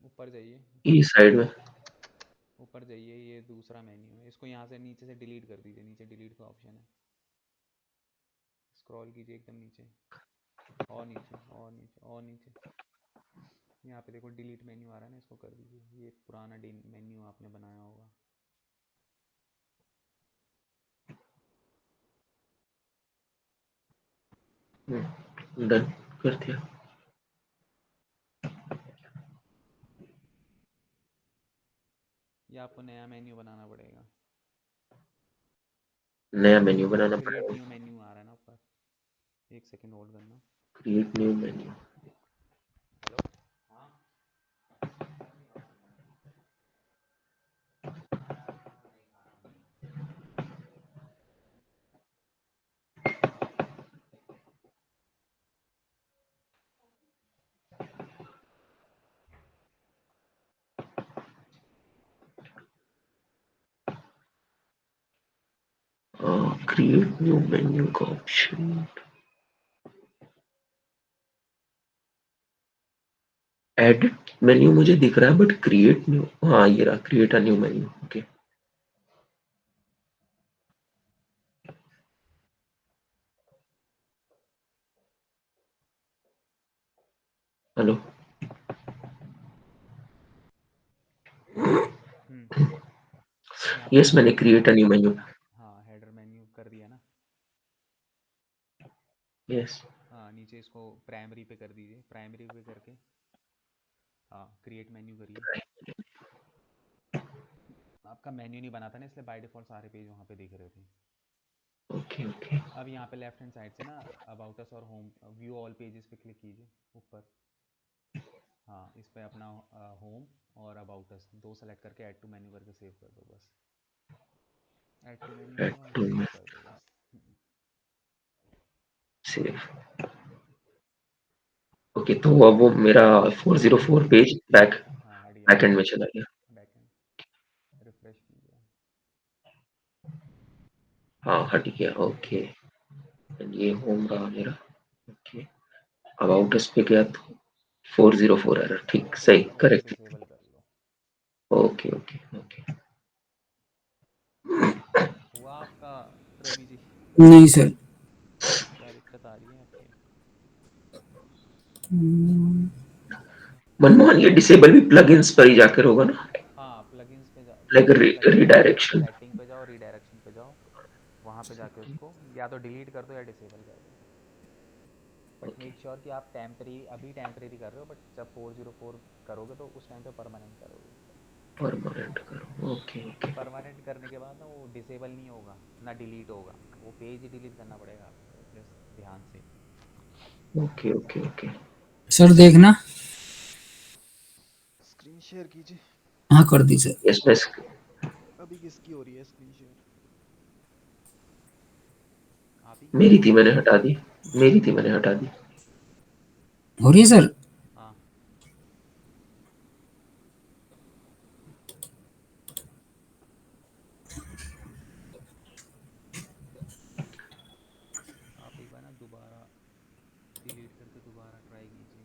ऊपर जाइए, इस साइड में। ऊपर जाइए, ये दूसरा मेन्यू है, इसको यहाँ से नीचे से डिलीट कर दीजिए, नीचे डिलीट का ऑप्शन है, स्क्रॉल कीजिए एकदम नीचे, और नीचे और नीचे और नीचे, यहाँ पे देखो डिलीट मेन्यू आ रहा है ना, इसको कर दीजिए, ये पुराना मेन्यू आपने बनाया होगा। डन कर दिया। ये आपको नया मेन्यू बनाना पड़ेगा, नया मेन्यू बनाना क्रिएट पड़ेगा। न्यू मेन्यू आ रहा है ना ऊपर, एक सेकंड होल्ड करना। Create new menu. हेलो, हाँ, क्रिएट न्यू मेन्यू का ऑप्शन, एडिट मेन्यू मुझे दिख रहा है बट क्रिएट न्यू, हाँ ये रहा, create a new menu, okay. Hello. यहाँ पे यस, आके मैंने क्रिएट अ न्यू मेन्यू। हाँ हेडर मेन्यू कर दिया ना। यस। हाँ नीचे इसको प्राइमरी पे कर दीजिए, प्राइमरी पे करके हाँ क्रिएट मेन्यू करिए। आपका मेन्यू नहीं बना था ना, इसलिए बाय डिफ़ॉल्ट सारे पेज वहाँ पे दिख रहे थे। Okay okay. अब यहाँ पे लेफ्ट हैंड साइड से ना अबाउट अस और होम, व्यू ऑल पेजेस पे क्लिक कीजिए ऊपर। हाँ इस पे अपना होम और अबाउट अस दो सेलेक्ट करके ऐड टू मेन्यू करके सेव कर दो बस। ऐड टू मेन्यू ऐड होगा, टू सेव कर दो बस। सेव। ओके, तो अब वो मेरा हाँ हट 404 गया, पेज बैक हाँ हट गया, बैक एंड में चला गया। बैक एंड रिफ्रेश कीजिए। हाँ हट गया, ओके। ये होम रहा मेरा, ओके। अबाउट इस पे गया तो 404 एरर, ठीक, वो सही, 404 करेक्ट। डिसेबल कर लो। Okay okay okay. हुआ आपका रवि जी? नहीं सर। क्या दिक्कत आ रही है आपके? मनमोहन, ये डिसेबल भी प्लगइन्स पर ही जाकर होगा ना? हाँ प्लगइन्स पे लाइक जाइए, प्लगइन्स पे जाओ, रिडायरेक्शन। सेटिंग पे जाओ, रीडायरेक्शन पे जाओ, वहाँ पे जाके उसको या तो डिलीट कर दो या डिसेबल कर दो। बट ओके, मेक श्योर कि आप टेम्परेरी, अभी टेम्परेरी कर रहे हो, बट जब 404 करोगे तो उस टाइम पे परमानेंट करोगे उसको। परमानेंट करो, ओके ओके परमानेंट करने के बाद ना वो डिसेबल नहीं होगा ना डिलीट होगा, वो पेज ही डिलीट करना पड़ेगा आपको, इसलिए ध्यान से। Okay okay okay. सर देखना। स्क्रीन शेयर कीजिए। हाँ कर दी सर। यस मैं अभी किसकी हो रही है स्क्रीन शेयर? आप ही की हो मेरी रही है? थी, मैंने हटा दी। मेरी थी, मैंने हटा दी। हो रही है सर। हाँ आप एक बार ना दोबारा डिलीट करके दोबारा ट्राई कीजिए।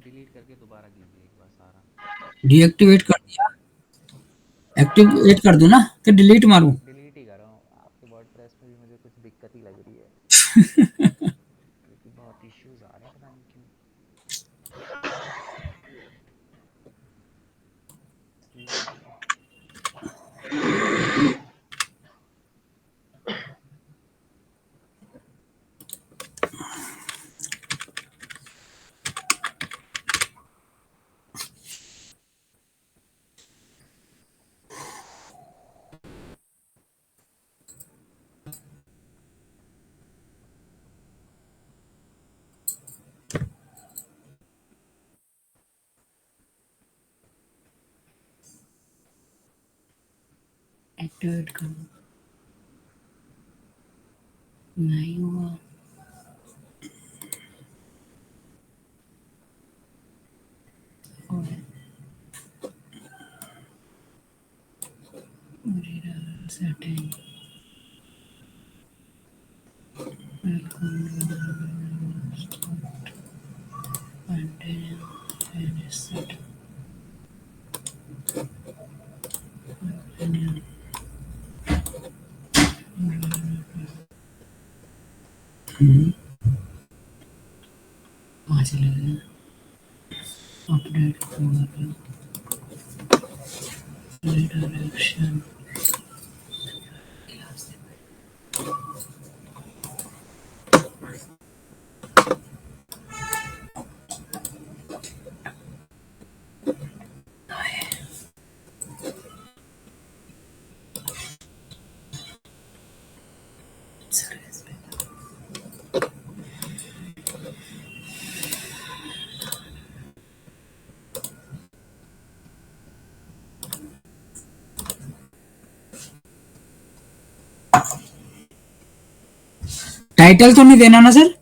डिलीट करके दोबारा कीजिए एक बार सारा। डीएक्टिवेट कर दिया। एक्टिवेट कर दूं ना कि डिलीट मारूं? डिलीट ही कर रहा हूँ, आपके वर्डप्रेस में भी मुझे कुछ दिक्कत ही लग रही है, क्योंकि बहुत इश्यूज आ रहे हैं, पता नहीं क्यों। ठीक है चलो। एक्टिवेट करो, नहीं हुआ। और सेटिंग कंटिन्यू फिनिश सेट आज लगे अपडेट करो, रिडायरेक्शन टाइटल तो नहीं देना ना सर?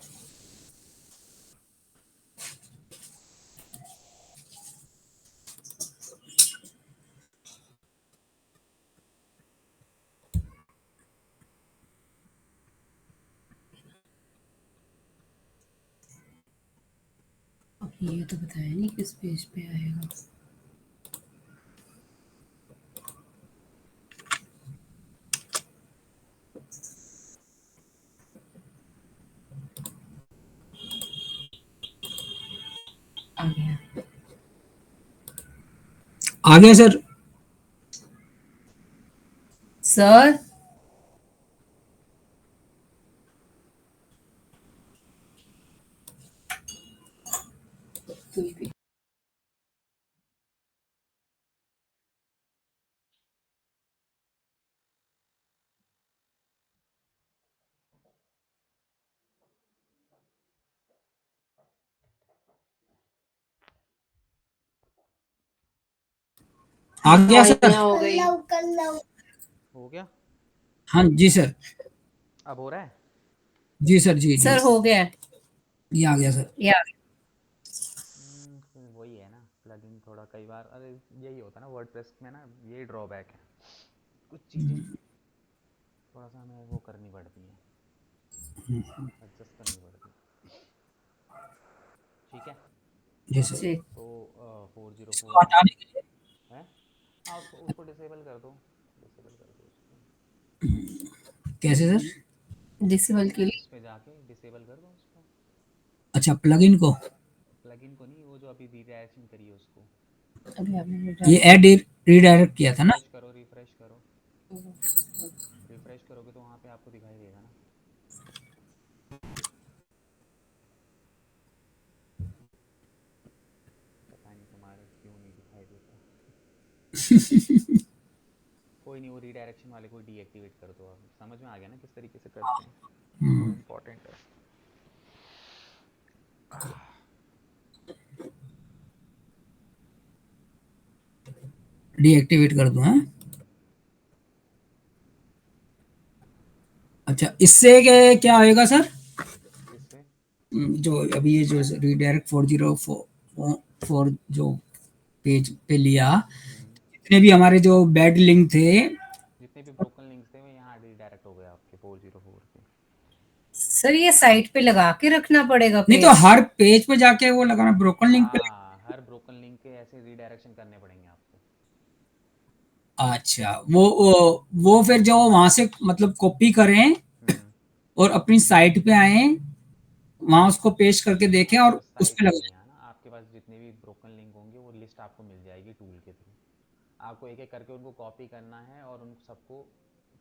अब ये तो बताया नहीं किस पेज पे आएगा। आ गया आ गया सर। सर। आ गया सर। हो गई। हो गया? हाँ जी सर। अब हो रहा है? जी सर, जी जी सर हो गया, ये आ गया सर। ये आ गया। वही है ना, प्लगइन थोड़ा कई बार, अरे यही होता है ना वर्डप्रेस में ना, यही ड्रॉबैक है, कुछ चीज़ें थोड़ा सा हमें वो करनी पड़ती हैं, एडजस्ट करनी पड़ती है। ठीक है, जी सर। जी। तो 404 इसको हटाने के लिए है। हाँ, उसको डिसेबल कर दो, डिसेबल कर दो उसको। कैसे सर? डिसेबल के लिए इस पे जाके डिसेबल कर दो उसको, अच्छा, प्लगइन को। प्लगइन को नहीं, वो जो अभी रीडायरेक्शन करी है उसको। अभी आपने ये ऐड रीडायरेक्ट किया था ना? रिफ्रेश करो, रिफ्रेश करो, रिफ्रेश करोगे तो वहाँ पे आपको दिखाई देगा ना। पता नहीं तुम्हारे क्यों नहीं दिखाई देता। कोई नहीं, वो रीडायरेक्शन वाले को डीएक्टिवेट कर दो। अब समझ में आ गया ना किस तरीके से करते हैं, वो इम्पोर्टेंट है। डीएक्टिवेट कर दूं? हाँ, अच्छा, इससे क्या होएगा सर? इससे जो अभी ये जो रीडायरेक्ट 404 जो पेज पे लिया, जितने भी हमारे जो बैड लिंक थे, जितने भी ब्रोकन लिंक्स थे वो यहाँ रीडायरेक्ट हो गए आपके 404 पे। सर ये साइट पे लगा के रखना पड़ेगा नहीं पेज। तो हर पेज पे जाके वो लगाना, ब्रोकन लिंक पे। हाँ, हर ब्रोकन लिंक के ऐसे रीडायरेक्शन करने पड़ेंगे आपको। अच्छा, वो फिर जो वहां से मतलब कॉपी करें और अपनी साइट पे आए, वहां उसको पेस्ट करके देखें और बस उस साइट पे पे लगाएं। नहीं आना, आपके पास जितने भी ब्रोकन लिंक होंगे वो लिस्ट आपको मिल जाएगी टूल के थ्रू। आपको एक एक करके उनको कॉपी करना है और उन सबको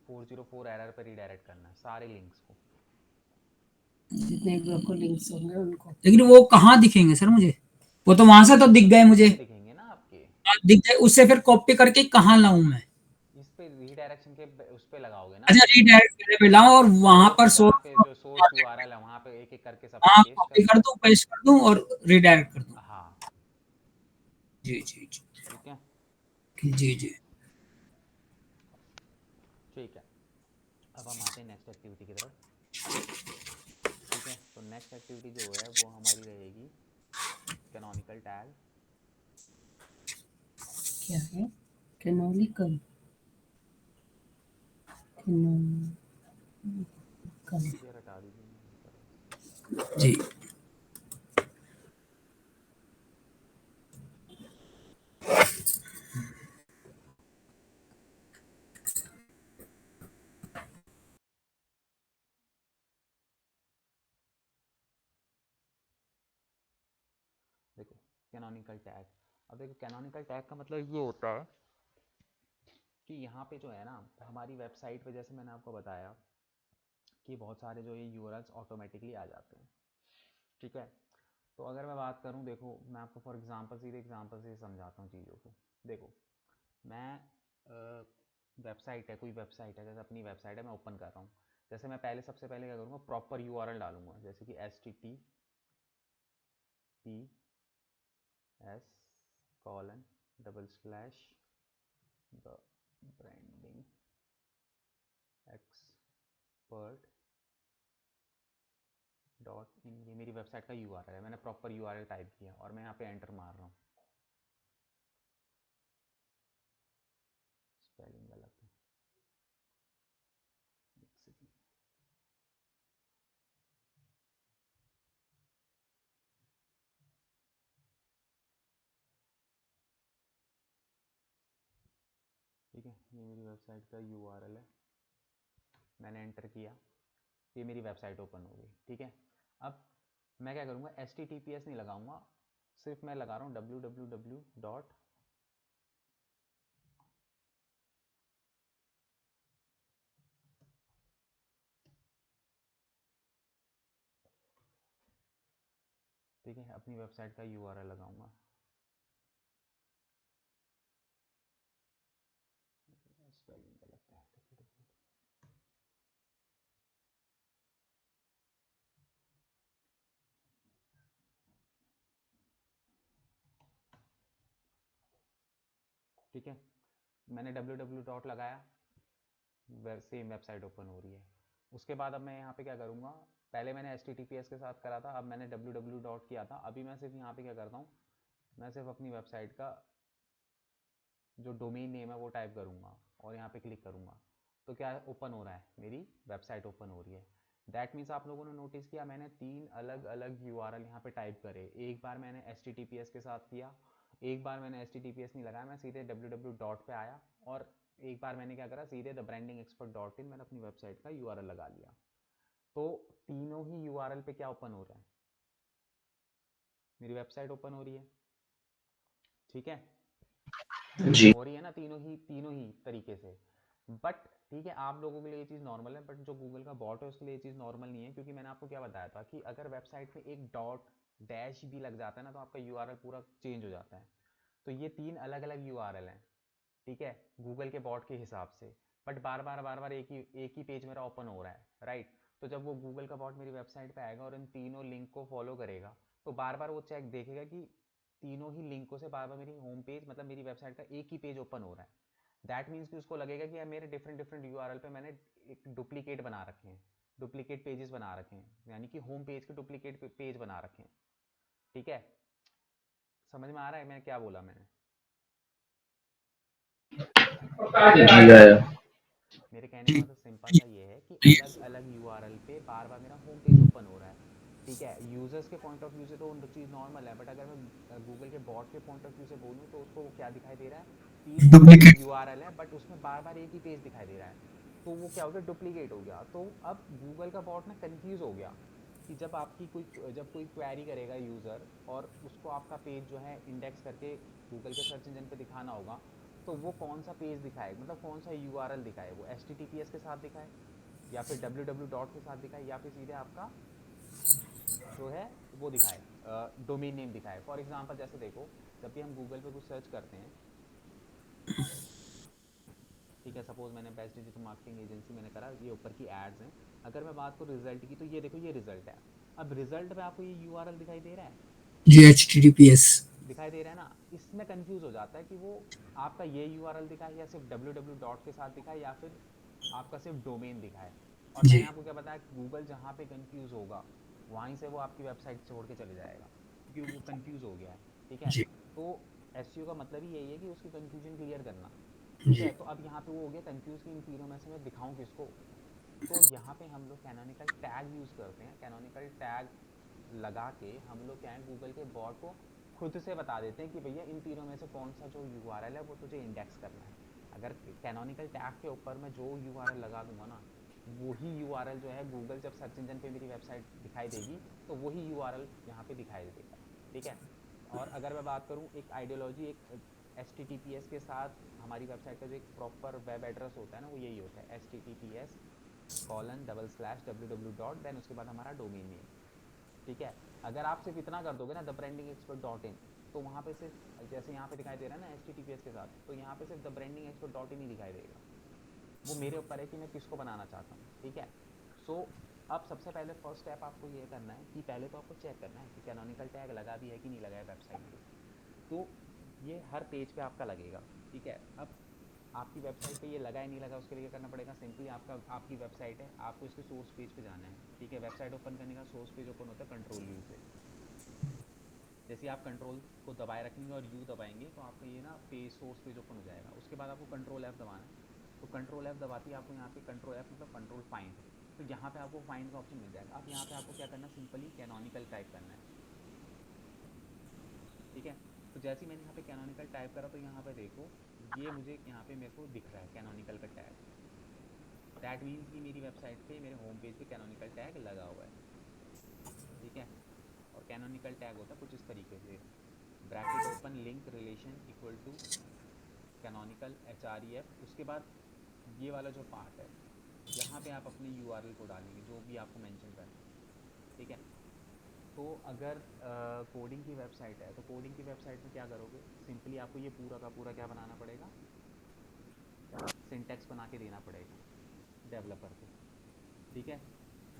404 एरर पर रीडायरेक्ट करना है, सारे लिंक्स को। जितने ब्रोकन लिंक्स होंगे उनको। लेकिन वो कहाँ दिखेंगे सर मुझे? वो तो वहां से तो दिख गए मुझे। दिखेंगे ना आपके, दिख गए, उससे फिर कॉपी करके कहाँ लाऊं मैं? इस पे रीडायरेक्शन के उस पे लगाओगे ना अच्छा, आप। रीडायरेक्ट करने पे लाऊं और वहां पर जहाँ पे सोर्स। जो सोर्स यूआरएल है वहाँ पे एक एक करके सब पे हाँ, पेस्ट कॉपी कर कर दो। दूं, पेस्ट कर दूं और रीडायरेक्ट कर दूं। हाँ, जी जी जी ठीक है। जी जी। ठीक है, अब हम आते हैं नेक्स्ट एक्टिविटी की तरफ। ठीक है, तो नेक्स्ट एक्टिविटी जो है वो हमारी रहेगी कैनोनिकल टैग। क्या है कैनोनिकल? कैनोनिकल यार हटा दीजिए मैं नहीं कर रहा। जी। देखो कैनोनिकल टैग, अब देखो कैनोनिकल टैग का मतलब ये होता है कि यहाँ पे जो है ना हमारी वेबसाइट पे, जैसे मैंने आपको बताया कि बहुत सारे जो ये यूआरएल्स ऑटोमेटिकली आ जाते हैं। ठीक है, तो अगर मैं बात करूँ, देखो मैं आपको फॉर एग्जांपल सीधे एग्जांपल से समझाता हूँ चीज़ों को। देखो मैं वेबसाइट है, कोई वेबसाइट है, जैसे अपनी वेबसाइट है, मैं ओपन कर रहा हूँ। जैसे मैं पहले सबसे पहले क्या करूँगा, प्रॉपर यूआरएल डालूंगा, जैसे कि https:// the branding expert dot in. ये मेरी वेबसाइट का यूआरएल है, मैंने प्रॉपर यूआरएल टाइप किया और मैं यहाँ पे एंटर मार रहा हूँ। स्पेलिंग गलत है, एक सेकंड। ठीक है, ये मेरी वेबसाइट का यूआरएल है, मैंने एंटर किया, ये मेरी वेबसाइट ओपन हो गई। ठीक है, अब मैं क्या करूँगा, HTTPS नहीं लगाऊंगा, सिर्फ मैं लगा रहा हूँ www डॉट ठीक है, अपनी वेबसाइट का यूआरएल लगाऊंगा। स्पेलिंग गलत है, ठीक है, मैंने www डॉट लगाया, सेम वेबसाइट ओपन हो रही है। उसके बाद अब मैं यहाँ पे क्या करूँगा, पहले मैंने HTTPS के साथ करा था, अब मैंने www डॉट किया था, अभी मैं सिर्फ यहाँ पे क्या करता हूँ, मैं सिर्फ अपनी वेबसाइट का जो डोमेन नेम है वो टाइप करूँगा और यहाँ पे क्लिक करूँगा, तो क्या ओपन हो रहा है, मेरी वेबसाइट ओपन हो रही है। दैट मीन्स आप लोगों ने नोटिस किया, मैंने 3 अलग अलग यूआरएल यहाँ पे टाइप करे। एक बार मैंने HTTPS के साथ किया, एक बार मैंने HTTPS नहीं लगाया, मैं सीधे www डॉट पे आया, और एक बार मैंने क्या करा, सीधे the branding expert dot in मैंने अपनी वेबसाइट का यूआरएल लगा लिया। तो तीनों ही यूआरएल पे क्या ओपन हो रहा है, मेरी वेबसाइट ओपन हो रही है। ठीक है, जी। हो रही है ना, तीनों ही तरीके से। बट ठीक है, आप लोगों के लिए ये चीज़ नॉर्मल है, बट जो गूगल का बॉट है उसके लिए ये चीज़ नॉर्मल नहीं है, क्योंकि मैंने आपको क्या बताया था कि अगर वेबसाइट में एक डॉट डैश भी लग जाता है ना, तो आपका यूआरएल पूरा चेंज हो जाता है। तो ये 3 अलग अलग यूआरएल हैं, ठीक है, गूगल के बॉट के हिसाब से, बट बार बार एक ही पेज मेरा ओपन हो रहा है, राइट। तो जब वो गूगल का बॉट मेरी वेबसाइट पे आएगा और इन तीनों लिंक को फॉलो करेगा, तो बार बार वो चेक देखेगा कि तीनों ही लिंकों से बार बार मेरी होम पेज, मतलब मेरी वेबसाइट का एक ही पेज ओपन हो रहा है। दैट मीन्स कि उसको लगेगा कि यार मेरे डिफरेंट डिफरेंट यूआरएल पे मैंने एक डुप्लीकेट बना रखे हैं, डुप्लीकेट पेजेस बना रखे हैं, यानी कि होम पेज के डुप्लीकेट पेज बना रखे हैं। ठीक है, समझ में आ रहा है मैंने क्या बोला मैंने? जी आया। मेरे कहने का जी मतलब सिंपल जी सा ये है कि जी अलग अलग यूआरएल पे बार बार मेरा होम पेज ओपन हो रहा है। ठीक है, यूजर्स के पॉइंट ऑफ व्यू से तो चीज़ नॉर्मल है, बट अगर मैं गूगल के बॉट के पॉइंट ऑफ व्यू से बोलूँ तो उसको क्या दिखाई दे रहा है, 3 अलग अलग डुप्लीकेट। यूआरएल है, बट उसमें बार बार एक ही पेज दिखाई दे रहा है। तो वो क्या हो गया, डुप्लीकेट हो गया। तो अब गूगल का बॉट ना कंफ्यूज हो गया कि जब कोई क्वेरी करेगा यूज़र, और उसको आपका पेज जो है इंडेक्स करके गूगल के सर्च इंजन पे दिखाना होगा, तो वो कौन सा पेज दिखाए, मतलब कौन सा यूआरएल दिखाए, वो HTTPS के साथ दिखाए, या फिर www डॉट के साथ दिखाए, या फिर सीधे आपका जो है वो दिखाए, डोमेन नेम दिखाए। फॉर एग्जांपल जैसे देखो, जब भी हम गूगल पे कुछ सर्च करते हैं, ठीक है, सपोज मैंने बेस्ट डिजिटल मार्केटिंग एजेंसी मैंने करा, ये ऊपर की एड्स हैं। अगर मैं बात करूँ रिजल्ट की, तो ये देखो ये रिजल्ट है। अब रिजल्ट में आपको ये यूआरएल दिखाई दे रहा है, जी HTTPS। दिखाई दे रहा है ना, इसमें कंफ्यूज हो जाता है कि वो आपका ये यूआरएल दिखाए या सिर्फ www डॉट के साथ दिखाए, या फिर आपका सिर्फ डोमेन दिखाए। और मैंने जी आपको क्या बताया, गूगल जहाँ पे कंफ्यूज होगा वहीं से वो आपकी वेबसाइट छोड़ के चले जाएगा, क्योंकि वो कंफ्यूज हो गया है। ठीक है, जी तो एसईओ का मतलब ही यही है कि उसकी कंफ्यूजन क्लियर करना। ठीक जी है, तो अब यहाँ पे वो हो गया कंफ्यूज कि इन तीनों में से मैं दिखाऊं किसको। तो यहाँ पे हम लोग कैनोनिकल टैग यूज़ करते हैं। कैनोनिकल टैग लगा के हम लोग क्या है, गूगल के बॉट को खुद से बता देते हैं कि भैया इन तीनों में से कौन सा जो यूआरएल है वो तुझे इंडेक्स करना है। अगर कैनोनिकल टैग के ऊपर मैं जो यूआरएल लगा दूंगा ना, वही यूआरएल जो है गूगल जब सर्च इंजन पे मेरी वेबसाइट दिखाई देगी तो वही यूआरएल यहाँ पे दिखाई देगा। ठीक है, और अगर मैं बात करूँ एक आइडियोलॉजी, एक HTTPS के साथ हमारी वेबसाइट का जो एक प्रॉपर वेब एड्रेस होता है ना, वो यही होता है https://www. देन उसके बाद हमारा डोमेन नेम। ठीक है, अगर आप सिर्फ इतना कर दोगे ना thebrandingexpert.in, तो वहाँ पे सिर्फ जैसे यहाँ पे दिखाई दे रहा है ना HTTPS के साथ, तो यहाँ पे सिर्फ thebrandingexpert.in ही दिखाई देगा। वो मेरे ऊपर है कि मैं किसको बनाना चाहता हूँ। ठीक है, सो अब सबसे पहले फर्स्ट स्टेप आपको ये करना है कि पहले तो आपको चेक करना है कि कैनोनिकल टैग लगा भी है कि नहीं लगा है वेबसाइट पे। तो ये हर पेज पे आपका लगेगा। ठीक है, अब आपकी वेबसाइट पे ये लगा है नहीं लगा, उसके लिए क्या करना पड़ेगा, सिंपली आपकी वेबसाइट है, आपको इसके सोर्स पेज पे जाना है। ठीक है, वेबसाइट ओपन करने का सोर्स पेज ओपन होता है कंट्रोल यू से। जैसे आप कंट्रोल को दबाए रखेंगे और यू दबाएंगे तो आपका ये ना पेज सोर्स पेज ओपन हो जाएगा। उसके बाद आपको कंट्रोल F दबाना है। तो कंट्रोल F दबाते ही आपको यहाँ पे कंट्रोल F मतलब कंट्रोल फाइंड, तो यहाँ पे आपको फाइंड का ऑप्शन मिल जाएगा। अब यहाँ पे आपको क्या करना है, सिंपली कैनोनिकल टाइप करना है। ठीक है, तो जैसे ही मैंने यहाँ पे कैनोनिकल टाइप करा तो यहाँ पे देखो ये मुझे यहाँ पे मेरे को दिख रहा है कैनोनिकल का टैग। दैट मीन्स कि मेरी वेबसाइट पे, मेरे होम पेज पे कैनोनिकल टैग लगा हुआ है। ठीक है, और कैनोनिकल टैग होता है कुछ इस तरीके से, bracket open link relation equal to canonical href। उसके बाद ये वाला जो पार्ट है यहाँ पे आप अपने यूआरएल को डालेंगे जो भी आपको मेंशन करना है। ठीक है, तो अगर कोडिंग की वेबसाइट है तो कोडिंग की वेबसाइट में क्या करोगे, सिंपली आपको ये पूरा का पूरा क्या बनाना पड़ेगा, सिंटेक्स बना के देना पड़ेगा डेवलपर को। ठीक है,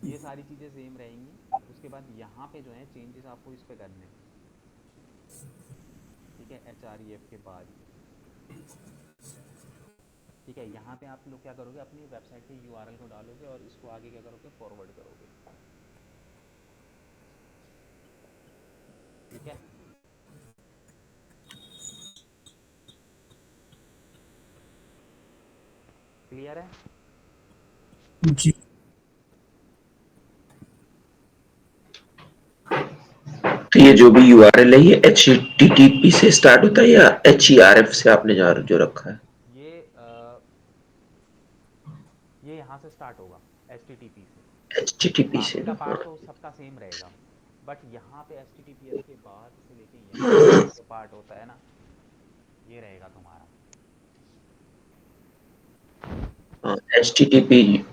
ये सारी चीज़ें सेम रहेंगी। उसके बाद यहाँ पे जो है चेंजेस आपको इस पे करने हैं। ठीक है, href के बाद ठीक है, यहाँ पे आप लोग क्या करोगे, अपनी वेबसाइट के यूआरएल को डालोगे और इसको आगे क्या करोगे, फॉरवर्ड करोगे। ठीक है, क्लियर है। जी तो ये जो भी यूआरएल है ये HTTP से स्टार्ट होता है या HERF से आपने जो रखा है? ये ये यहाँ से स्टार्ट होगा HTTP से। HTTP से बाकी का ना? पार्ट तो सबका सेम रहेगा, बट यहाँ पे HTTPS के बाद से लेके यहाँ तक का जो पार्ट होता है ना, ये रहेगा तुम्हारा। https://www,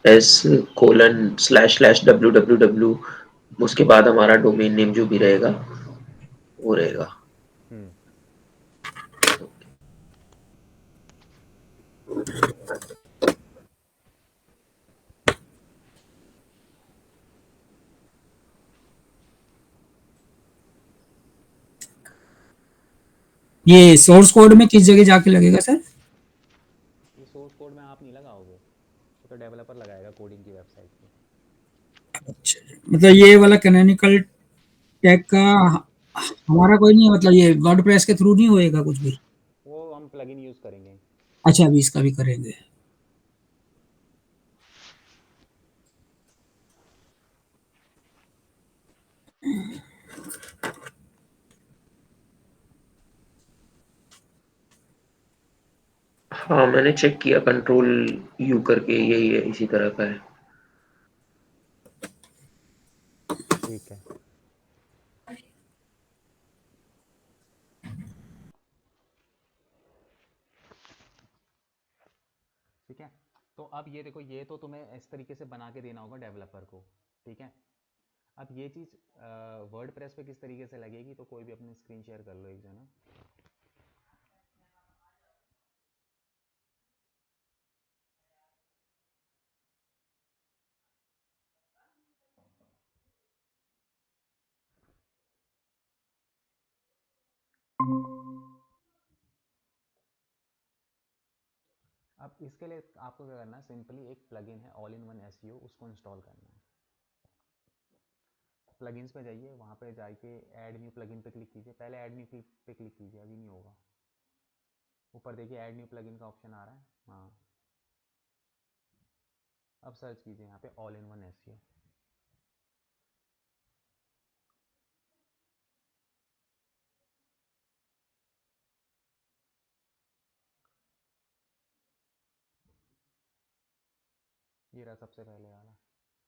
उसके बाद हमारा डोमेन नेम जो भी रहेगा वो रहेगा। हम्म, ये सोर्स कोड में किस जगह जाके लगेगा सर? ये सोर्स कोड में आप नहीं लगाओगे, वो तो डेवलपर लगाएगा कोडिंग की वेबसाइट पे। अच्छा मतलब ये वाला कैनोनिकल टैग का हमारा कोई नहीं है, मतलब ये वर्डप्रेस के थ्रू नहीं होएगा कुछ भी? वो हम प्लगइन यूज़ करेंगे। अच्छा अभी इसका भी करेंगे। हाँ मैंने चेक किया, कंट्रोल यू करके यही है, इसी तरह का है। ठीक है, ठीक है, तो अब ये देखो, ये तो तुम्हें इस तरीके से बना के देना होगा डेवलपर को। ठीक है, अब ये चीज़ वर्ड प्रेस पे किस तरीके से लगेगी, तो कोई भी अपनी स्क्रीन शेयर कर लो एक जना। अब इसके लिए आपको क्या करना है, सिंपली एक प्लगइन है ऑल इन वन एसईओ, उसको इंस्टॉल करना है। प्लगइन्स पे जाइए, वहाँ पे जाके ऐड न्यू प्लगइन पे क्लिक कीजिए। पहले ऐड न्यू पे क्लिक कीजिए, अभी नहीं होगा। ऊपर देखिए ऐड न्यू प्लगइन का ऑप्शन आ रहा है। हाँ, अब सर्च कीजिए यहाँ पे ऑल इन वन एसईओ। ये रहा सबसे पहले वाला,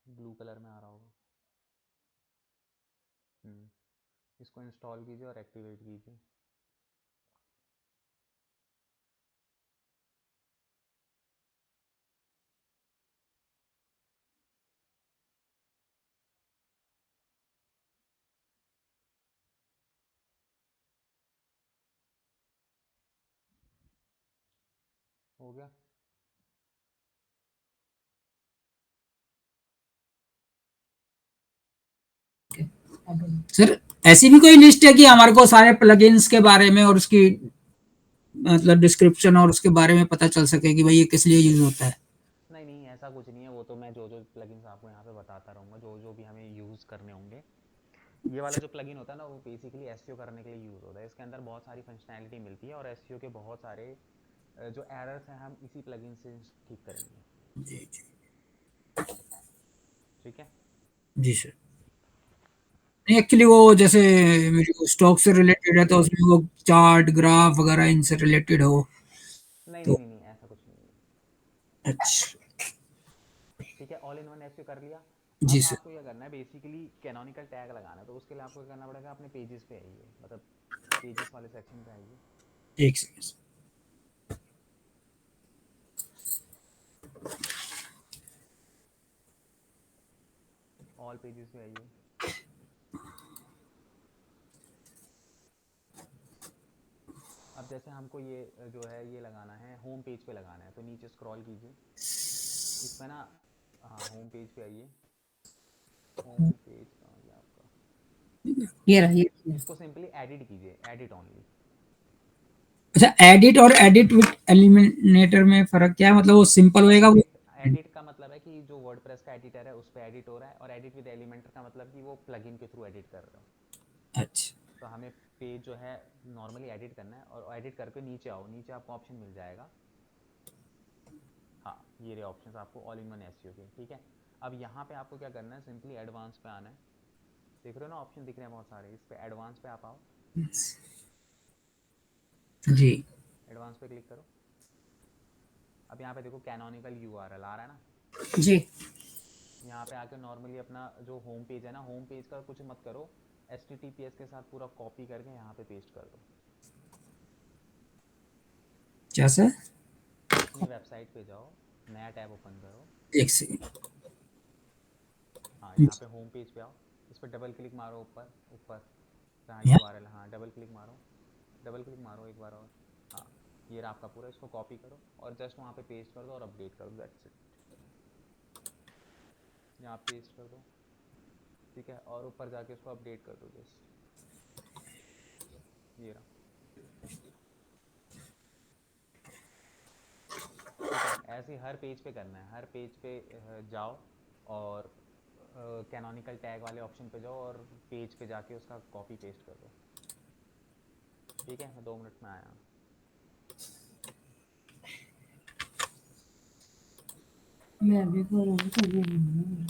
ब्लू कलर में आ रहा होगा। इसको इंस्टॉल कीजिए और एक्टिवेट कीजिए। हो गया। सर ऐसी भी कोई लिस्ट है कि हमारे को सारे प्लगइन्स के बारे में और उसकी मतलब डिस्क्रिप्शन और उसके बारे में पता चल सके कि भाई ये किस लिए यूज होता है? नहीं नहीं, ऐसा कुछ नहीं है। वो तो मैं जो जो प्लगइन्स आपको यहाँ पे बताता रहूँगा, जो जो भी हमें यूज़ करने होंगे। ये वाला जो प्लगइन होता है ना, वो बेसिकली एसईओ करने के लिए यूज़ होता है। इसके अंदर बहुत सारी फंक्शनैलिटी मिलती है और एसईओ के बहुत सारे जो एरर्स हैं हम इसी प्लगइन से ठीक करेंगे। जी जी ठीक है। जी सर। नहीं एक्चुअली वो जैसे मेरे को स्टॉक से रिलेटेड है तो उसमें वो चार्ट ग्राफ वगैरह इनसे रिलेटेड हो नहीं नहीं तो। नहीं नहीं, ऐसा कुछ नहीं है। अच्छा ठीक है, ऑल इन वन एसईओ कर लिया। जी अब सर। आपको क्या करना है, बेसिकली कैनोनिकल टैग लगाना है। तो उसके लिए आपको क्या करना पड़ेगा, अपने पेजेस पे आइए, मतलब पेजेस वाले सेक्शन पे आइए। एक सेकंड। ऑल पेजेस पे आइए। अब जैसे हमको ये जो है ये लगाना है, होम पेज पे लगाना है, तो नीचे स्क्रॉल कीजिए। इसमें ना, हाँ होम पेज पे आइए। होम पेज कहाँ गया आपका? ये रहा, ये इसको सिंपली एडिट कीजिए, एडिट ओनली। अच्छा एडिट और एडिट विद एलिमिनेटर में फर्क क्या है? मतलब वो सिंपल होएगा वो? एडिट एडिट का मतलब है कि जो वर्डप्रेस का एडिटर है उस पर एडिट हो रहा है, और एडिट विद एलिमेंटर का मतलब कि वो प्लगइन के थ्रू एडिट कर रहे हो। अच्छा तो हमें पेज जो है नॉर्मली एडिट करना है, और एडिट करके नीचे आओ, नीचे आपको ऑप्शन मिल जाएगा। हाँ, ये रहे ऑप्शंस आपको ऑल इन वन एसईओ के। ठीक है, अब यहाँ पे आपको क्या करना है, सिंपली एडवांस पे आना है। देख रहे हो ना, ऑप्शन दिख रहे हैं बहुत सारे, इस पे एडवांस पे आप आओ। जी एडवांस पे क्लिक करो। अब यहाँ पे देखो कैनोनिकल यूआरएल आ रहा है ना। जी। यहाँ पे आके नॉर्मली अपना जो होम पेज है ना, होम पेज का कुछ मत करो, HTTPS के साथ पूरा कॉपी करके यहाँ पे पेस्ट कर दो। क्या सर? अपनी वेबसाइट पे जाओ, नया टैब ओपन करो। एक सेकंड। हाँ, यहाँ पे होम पेज पे आओ, इस पर डबल क्लिक मारो, ऊपर ऊपर जहाँ यूआरएल। हाँ, डबल क्लिक मारो, डबल क्लिक मारो एक बार और। हाँ, ये रहा आपका पूरा, इसको कॉपी करो और जस्ट वहाँ पे पेस्ट कर दो और अपडेट कर दो, दैट्स इट। यहाँ पेस्ट कर दो। ठीक है, और ऊपर जाके इसको अपडेट कर दो जस्ट। ये रहा। ठीक है, ऐसे ही हर पेज पे करना है। हर पेज पे जाओ और कैनोनिकल टैग वाले ऑप्शन पे जाओ और पेज पे जाके उसका कॉपी पेस्ट कर दो। ठीक है, मैं 2 मिनट में आया हूँ। मैं अभी बोल रही हूँ।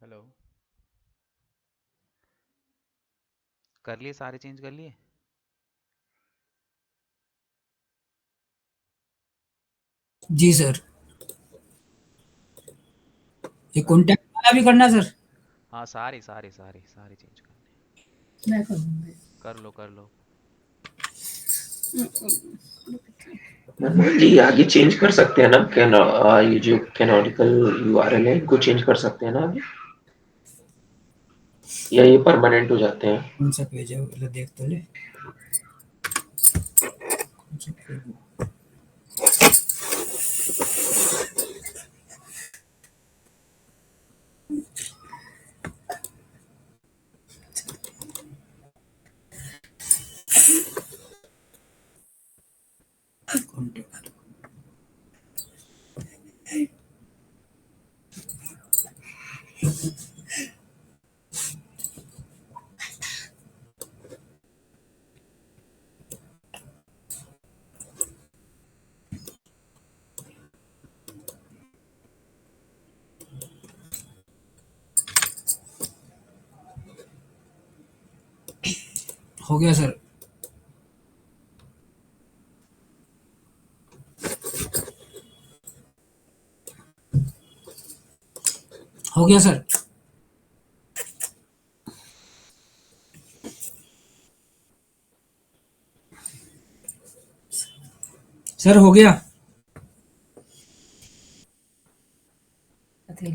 हेलो, कर लिए सारे चेंज कर लिए? जी सर। ये कर लो। कॉन्टैक्ट वाला भी करना है सर? हाँ, सारे सारे सारे सारे चेंज करने। मैं करूँगी। कर लो कर लो। मनमोहन जी आगे चेंज कर सकते हैं ना, ये जो कैनोनिकल यूआरएल है इनको चेंज कर सकते हैं ना आगे, या ये परमानेंट हो जाते हैं? कौन सा पेज है वो देख तो ले। कौन सा पेज है? कॉन्टैक्ट। हो गया सर। हो गया सर। सर हो गया। अरे,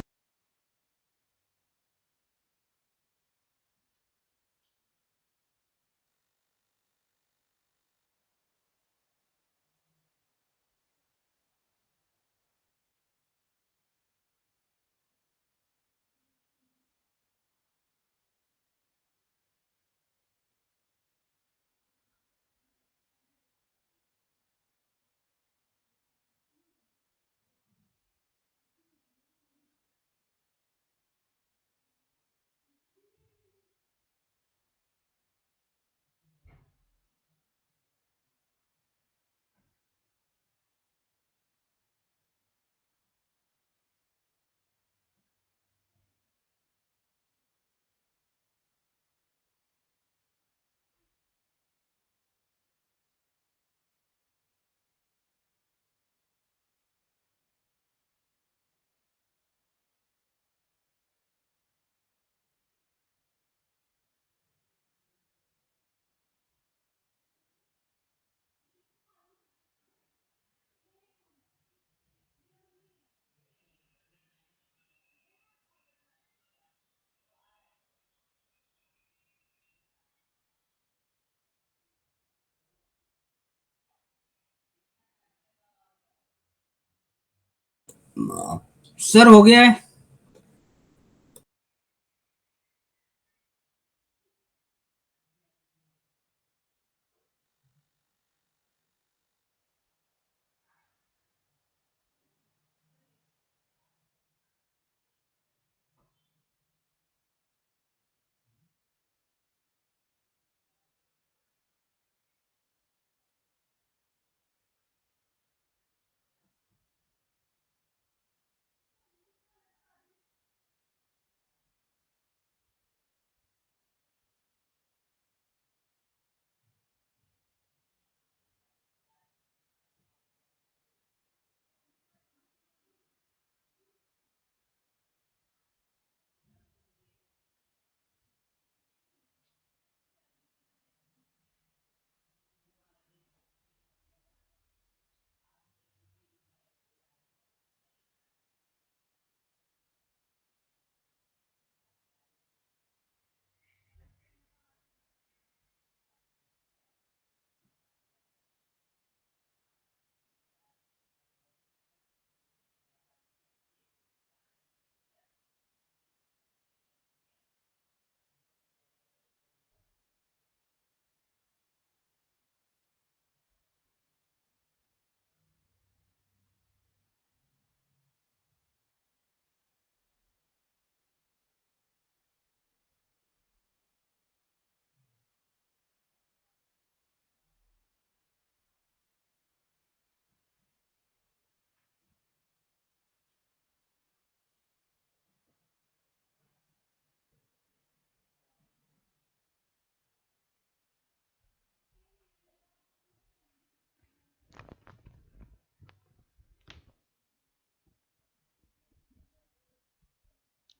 सर हो गया है।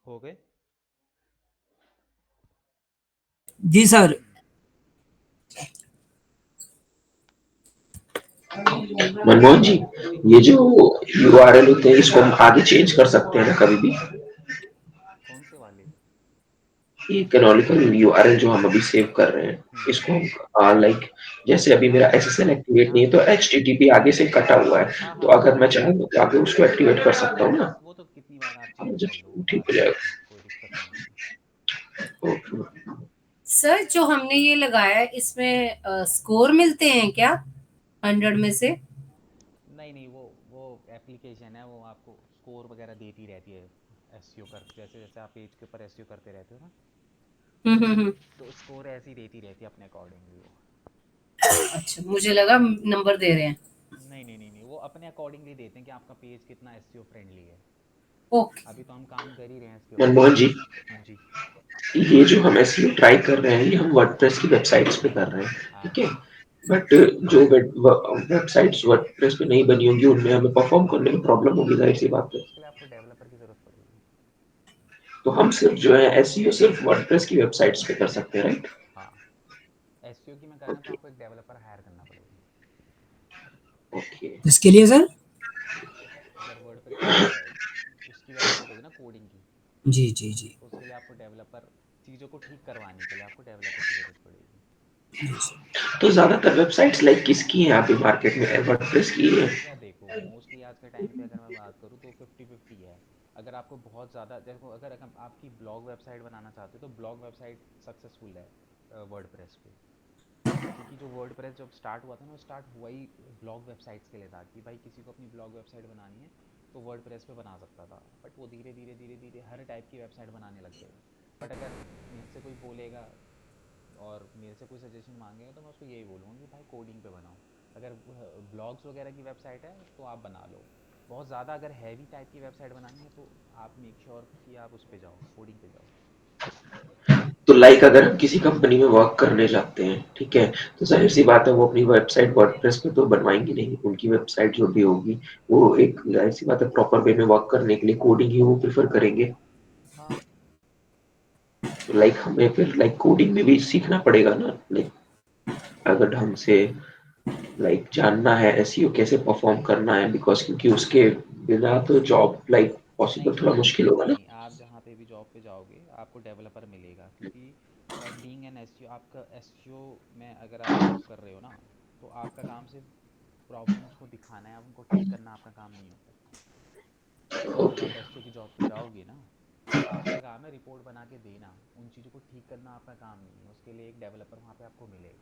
हो गए? जी सर। मनमोहन जी, जी ये जो यूआरएल होते हैं इसको हम आगे चेंज कर सकते हैं ना कभी भी? कौन से वाले? ये कैनोनिकल यूआरएल जो हम अभी सेव कर रहे हैं, इसको हम लाइक जैसे अभी मेरा एसएसएल एक्टिवेट नहीं है तो एचटीटीपी आगे से कटा हुआ है, हाँ तो हाँ अगर मैं चाहूँ तो आगे उसको एक्टिवेट कर सकता हूँ ना? वो तो कितनी बार आप हाँ, चेंज जब कर लो, ठीक हो आराम जाएगा। से, कोई दिक्कत नहीं होगी। ओके। सर जो हमने ये लगाया है इसमें स्कोर मिलते हैं क्या 100 में से? नहीं नहीं, वो एप्लीकेशन है, वो आपको स्कोर वगैरह देती रहती है एसईओ कर, जैसे जैसे आप पेज के ऊपर एसईओ करते रहते हो ना, हम्म। तो स्कोर ऐसी ही देती रहती है अपने अकॉर्डिंगली वो। अच्छा, मुझे लगा नंबर दे रहे हैं। नहीं नहीं नहीं नहीं, वो अपने अकॉर्डिंगली देते हैं कि आपका पेज कितना एसईओ फ्रेंडली है। ओके। अभी तो हम काम कर ही रहे हैं इसके ऊपर। मनमोहन जी, हाँ जी। ये जो हम एसईओ ट्राई कर रहे हैं ये हम वर्डप्रेस की वेबसाइट्स पे कर रहे हैं, हाँ ठीक है? बट जो वेबसाइट्स वर्डप्रेस पे नहीं बनी होंगी उनमें हमें परफॉर्म करने में प्रॉब्लम होगी, जाहिर सी बात है। उसके लिए आपको डेवलपर की ज़रूरत पड़ेगी। तो हम सिर्फ जो है एसईओ सिर्फ वर्डप्रेस की वेबसाइट्स पे कर सकते हैं, राइट? हाँ, एसईओ की में करना तो ओके। आपको एक डेवलपर हायर करना पड़ेगी। ओके। इसके लिए सर? अगर वर्डप्रेस की उसकी वेबसाइट होगी ना कोडिंग की, जी जी जी। तो उसके लिए आपको डेवलपर, चीज़ों को ठीक करवाने के लिए आपको डेवलपर की ज़रूरत पड़ेगी। जी सर। तो ज्यादातर वेबसाइट्स लाइक किसकी हैं अभी मार्केट में, वर्डप्रेस की है? या देखो, मोस्टली आज के टाइम पे अगर मैं बात करूँ तो 50-50 है। अगर आपको बहुत ज़्यादा, देखो अगर आपकी ब्लॉग वेबसाइट बनाना चाहते हो तो ब्लॉग वेबसाइट सक्सेसफुल है वर्डप्रेस पे, क्योंकि जो वर्डप्रेस जब स्टार्ट हुआ था ना, वो स्टार्ट हुआ ही ब्लॉग वेबसाइट्स के लिए था कि भाई किसी को अपनी ब्लॉग वेबसाइट बनानी है तो वर्डप्रेस पे बना सकता था। बट वो धीरे धीरे धीरे धीरे हर टाइप की वेबसाइट बनाने लग गए। बट अगर मेरे से कोई बोलेगा और मेरे से कोई सजेशन मांगेगा तो मैं उसको यही बोलूँगा कि भाई कोडिंग पे बनाओ। अगर ब्लॉग्स वगैरह की वेबसाइट है तो आप बना लो। बहुत ज़्यादा अगर हैवी टाइप की वेबसाइट बनानी है तो आप मेक श्योर कि आप उस पे जाओ, कोडिंग पे जाओ। तो लाइक अगर हम किसी कंपनी में वर्क करने जाते हैं, ठीक है, तो जाहिर सी बात है वो अपनी वेबसाइट वर्डप्रेस पे तो बनवाएंगे नहीं, उनकी वेबसाइट जो भी होगी वो एक जाहिर सी बात है प्रॉपर वे में वर्क करने के लिए कोडिंग ही वो प्रेफर करेंगे। हाँ तो लाइक हमें फिर लाइक कोडिंग में भी सीखना पड़ेगा ना, लाइक अगर ढंग से लाइक जानना है एसईओ कैसे परफॉर्म करना है, बिकॉज क्योंकि उसके बिना तो जॉब लाइक नहीं पॉसिबल थोड़ा नहीं मुश्किल होगा ना। नहीं, आप जहाँ पे भी जॉब पे जाओगे आपको डेवलपर मिलेगा, क्योंकि बीइंग एन एसईओ, आपका एसईओ में अगर आप जॉब कर रहे हो ना, तो आपका काम सिर्फ प्रॉब्लम्स को दिखाना है, उनको ठीक करना आपका काम नहीं होता। जब ओके। आप एसईओ की जॉब पे जाओगे ना, तो आपका काम है रिपोर्ट बना के देना, उन चीज़ों को ठीक करना आपका काम नहीं है। उसके लिए एक डेवलपर वहाँ पे आपको मिलेगा।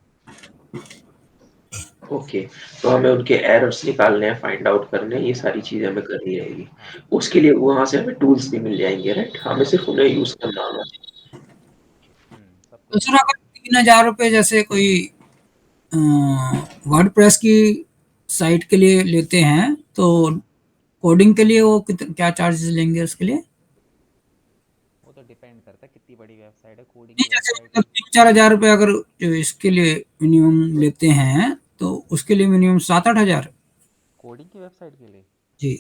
ओके, तो हमें उनके एरर्स निकालने हैं, फाइंड आउट करने हैं, ये सारी हाँ चीजें हमें करनी रहेगी। हाँ उसके लिए वहां से हमें टूल्स भी मिल जाएंगे, राइट? हमें सब सिर्फ कुछ उन्हें मिल यूज जाएगा। करना आना सब तो कुछ सर मिल अगर जाएगा। 3,000 रुपये जैसे कोई वर्डप्रेस की साइट के लिए लेते हैं तो हाँ, कोडिंग के लिए वो क्या चार्जेस लेंगे उसके लिए? वो तो डिपेंड करता है कितनी बड़ी वेबसाइट है, कोडिंग नहीं की जैसे वेबसाइट। मतलब 3-4 हज़ार रुपये अगर जो इसके लिए मिनिमम लेते हैं तो उसके लिए मिनिमम 7-8 हज़ार। कोडिंग की वेबसाइट के लिए? जी।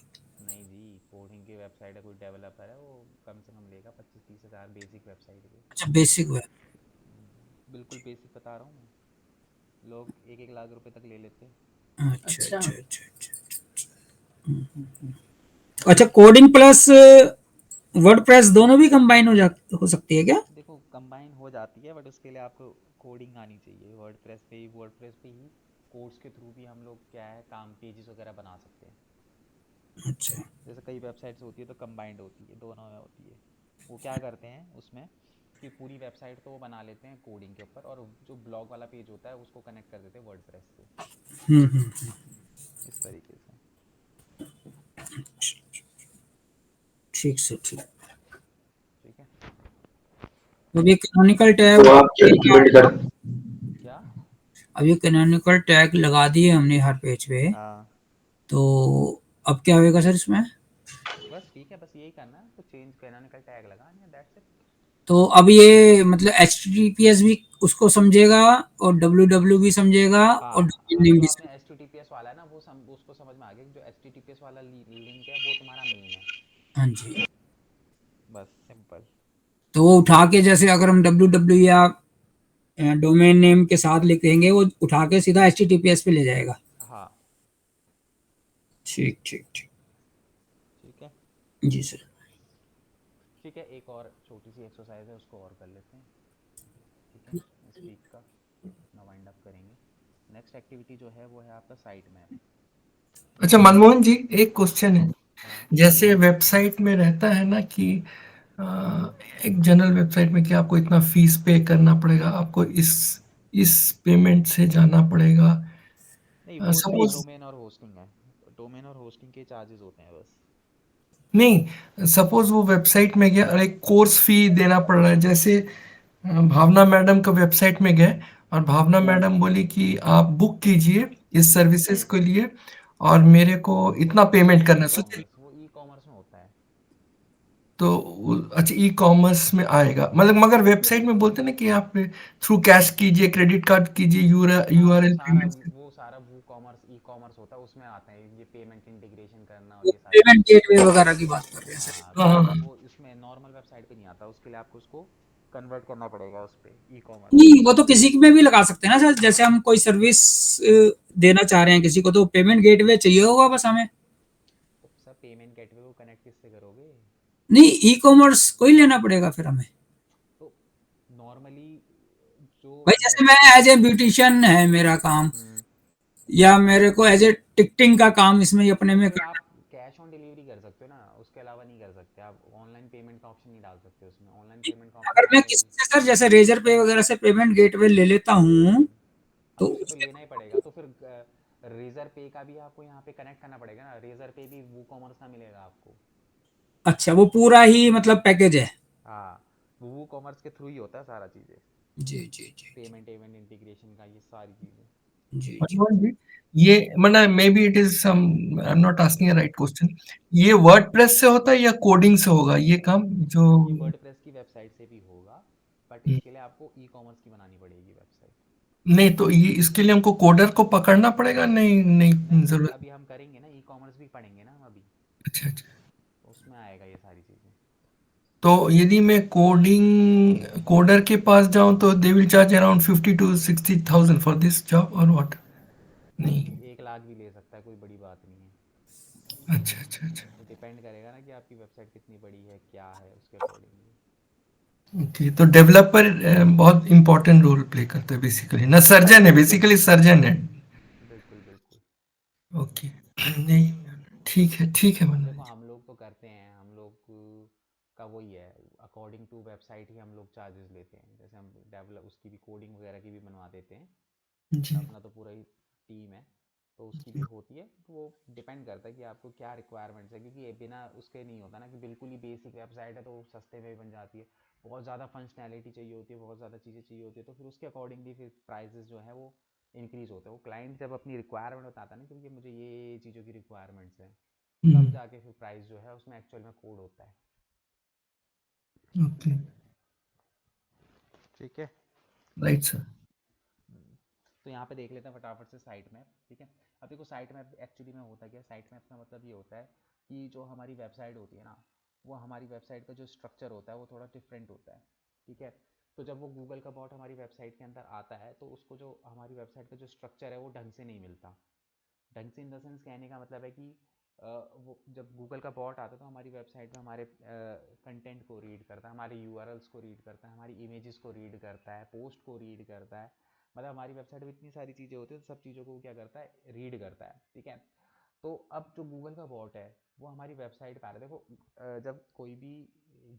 नहीं जी, कोडिंग की वेबसाइट है, कोई डेवलपर है वो कम से कम लेगा 25-30 हज़ार बेसिक वेबसाइट के। अच्छा बेसिक है। बिल्कुल बेसिक बता रहा हूँ मैं, लोग 1-1 लाख रुपए तक ले लेते हैं। अच्छा अच्छा। अच्छा अच्छा अच्छा। अच्छा कोडिंग प्लस वर्डप्रेस दोनों भी कंबाइन हो सकती है क्या? देखो कंबाइन हो जाती है, बट उसके लिए आपको कोडिंग आनी चाहिए। वर्डप्रेस पे ही कोड्स के थ्रू भी हम लोग क्या है काम पेजेस वगैरह बना सकते हैं। अच्छा। जैसे कई वेबसाइट्स होती है तो कंबाइंड होती है, दोनों में होती है। वो क्या करते हैं उसमें कि पूरी वेबसाइट तो वो बना लेते हैं कोडिंग के ऊपर, और जो ब्लॉग वाला पेज होता है उसको कनेक्ट कर देते हैं वर्डप्रेस से, हम्म। इस तरीके से। ठीक से ठीक। ठीक है। अब ये कैनोनिकल तो टैग आप क्या रिकमेंड कर? क्या? अब ये कैनोनिकल टैग लगा दिए हमने हर पेज पे, हाँ तो अब क्या होएगा सर इसमें? बस ठीक है, बस यही करना है तो चेंज कैनोनिकल टैग लगाना है, दैट्स इट। तो अब ये मतलब HTTPS भी उसको समझेगा और WW भी समझेगा और डोमेन नेम जो भी आपने समझेगा। HTTPS वाला है ना, वो उसको समझ में आ गया कि जो HTTPS वाला लिंक है वो तुम्हारा मेन है। हाँ जी। बस सिंपल। तो वो उठा के जैसे अगर हम www या डोमेन नेम के साथ लिख देंगे वो उठा के सीधा HTTPS पे ले जाएगा। हाँ ठीक ठीक ठीक। ठीक है। जी सर। ठीक है, एक और छोटी सी एक्सरसाइज है, उसको और कर लेते हैं। ठीक है, इस वीक का अपना वाइंड अप करेंगे। नेक्स्ट एक्टिविटी जो है वो है आपका साइट मैप। अच्छा मनमोहन जी, एक क्वेश्चन है। हाँ जैसे वेबसाइट में रहता है ना कि अ, एक जनरल वेबसाइट में कि आपको इतना फीस पे करना पड़ेगा, आपको इस पेमेंट से जाना पड़ेगा। नहीं, वो सिर्फ सपोज डोमेन और होस्टिंग है। डोमेन और होस्टिंग के चार्जेस होते हैं बस। नहीं, सपोज वो वेबसाइट में गया और एक कोर्स फी देना पड़ रहा है। जैसे भावना मैडम का वेबसाइट में गए और भावना मैडम बोली कि आप बुक कीजिए इस सर्विसेज के लिए और मेरे को इतना पेमेंट करना है। सोचिए, वो ई कॉमर्स में होता है। तो अच्छा ई कॉमर्स में आएगा, मतलब मगर वेबसाइट में बोलते हैं ना कि आप थ्रू कैश कीजिए, क्रेडिट कार्ड कीजिए, हाँ, यूआरएल पेमेंट से। वो सारा वो कॉमर्स ई कॉमर्स होता है, उसमें आता है ये पेमेंट इंटीग्रेशन करना और वो ये सारी पेमेंट चीज़ें। गेटवे वगैरह की बात कर रहे हैं सर। हाँ, हाँ तो हाँ हाँ। वो इसमें नॉर्मल वेबसाइट पे नहीं आता, उसके लिए आपको उसको कन्वर्ट करना पड़ेगा उस पे ई कॉमर्स में। नहीं वो तो किसी में भी लगा सकते हैं ना सर, जैसे हम कोई सर्विस देना चाह रहे हैं किसी को तो पेमेंट गेटवे चाहिए होगा बस हमें। तो सर पेमेंट गेटवे को कनेक्ट किससे करोगे? नहीं ई कॉमर्स को ही लेना पड़ेगा फिर हमें। तो नॉर्मली जो भाई जैसे मैं एज ए ब्यूटिशियन है मेरा काम, हम्म, या मेरे को एज ए टिकटिंग का काम इसमें ही अपने तो में फिर करना। आप कैश ऑन डिलीवरी कर सकते हो ना, उसके अलावा नहीं कर सकते आप। ऑनलाइन पेमेंट का ऑप्शन नहीं डाल सकते उसमें। ऑनलाइन पेमेंट का ऑप्शन अगर मैं डालने के किसी लिए से सर जैसे रेजर पे वगैरह से पेमेंट गेटवे ले लेता हूँ तो अब उससे तो उसमें लेना ही पड़ेगा। तो फिर रेजर पे का भी आपको यहाँ पे कनेक्ट करना पड़ेगा ना। रेजर पे भी वो कॉमर्स का मिलेगा आपको। अच्छा वो पूरा ही मतलब पैकेज है। हाँ, वो कॉमर्स के थ्रू ही होता है सारा चीज़ें। जी जी जी पेमेंट एवेंट इंटीग्रेशन का ये सारी चीज़ें। जी जी। मनमोहन जी, ये मतलब maybe it is some, I am not asking a right question. ये वर्डप्रेस से होता है या कोडिंग से होगा ये काम जो? ये वर्डप्रेस की वेबसाइट से भी होगा, बट हम्म, इसके लिए आपको ई कॉमर्स की बनानी पड़ेगी वेबसाइट। नहीं तो ये इसके लिए हमको कोडर को पकड़ना पड़ेगा? नहीं नहीं नहीं नहीं, जरूरत। अभी हम करेंगे ना, ई कॉमर्स भी पढ़ेंगे ना हम अभी। अच्छा अच्छा। तो उसमें आएगा ये सारी चीज़ें। तो यदि मैं कोडर के पास जाऊं तो they will charge around 50 to 60 thousand for this job और व्हाट? नहीं। 1 लाख भी ले सकता है, कोई बड़ी बात नहीं है। अच्छा अच्छा अच्छा। वो डिपेंड करेगा ना कि आपकी वेबसाइट कितनी बड़ी है, क्या है, उसके अकॉर्डिंगली। ओके, तो डेवलपर बहुत इंपॉर्टेंट रोल प्ले करता है बेसिकली ना, सर्जन है बेसिकली, सर्जन है। बिल्कुल बिल्कुल। ओके। नहीं, ठीक है देखो मनोज हम लोग तो करते हैं, हम लोग का वही है, अकॉर्डिंग टू वेबसाइट ही हम लोग चार्जेस लेते हैं। जैसे हम डेवलप उसकी भी कोडिंग वगैरह की भी बनवा देते हैं। जी। अपना तो पूरा ही टीम है, तो उसकी भी होती है। तो वो डिपेंड करता है कि आपको क्या रिक्वायरमेंट्स है, क्योंकि ये बिना उसके नहीं होता ना कि बिल्कुल ही बेसिक वेबसाइट है तो वो सस्ते में भी बन जाती है। बहुत ज़्यादा फंक्शनैलिटी चाहिए होती है, बहुत ज़्यादा चीज़ें चाहिए होती है, तो फिर उसके अकॉर्डिंगली फिर प्राइजेस जो है वो इंक्रीज़ होते हैं। वो क्लाइंट जब अपनी रिक्वायरमेंट बताता है ना, क्योंकि मुझे ये चीज़ों की रिक्वायरमेंट्स हैं, तब जाके फिर प्राइस जो है उसमें एक्चुअल में कोड होता है। ओके। ठीक है। Right sir. तो यहाँ पे देख लेते हैं फटाफट से साइट मैप। ठीक है, अब देखो साइट मैप एक्चुअली में होता क्या है। साइट मैप का मतलब ये होता है कि जो हमारी वेबसाइट होती है ना, वो हमारी वेबसाइट का जो स्ट्रक्चर होता है वो थोड़ा डिफरेंट होता है। ठीक है, तो जब वो गूगल का बॉट हमारी वेबसाइट के अंदर आता है तो उसको जो हमारी वेबसाइट का जो स्ट्रक्चर है वो ढंग से नहीं मिलता। ढंग से इन द सेंस कहने का मतलब है कि वो जब गूगल का बॉट आता है तो हमारी वेबसाइट में हमारे कंटेंट को रीड करता है, हमारे यूआरएल्स को रीड करता है, हमारी इमेजेस को रीड करता है, पोस्ट को रीड करता है। मतलब हमारी वेबसाइट में इतनी सारी चीज़ें होती हैं, तो सब चीज़ों को क्या करता है, रीड करता है। ठीक है, तो अब जो गूगल का बॉट है वो हमारी वेबसाइट पे आ रहा है। देखो जब कोई भी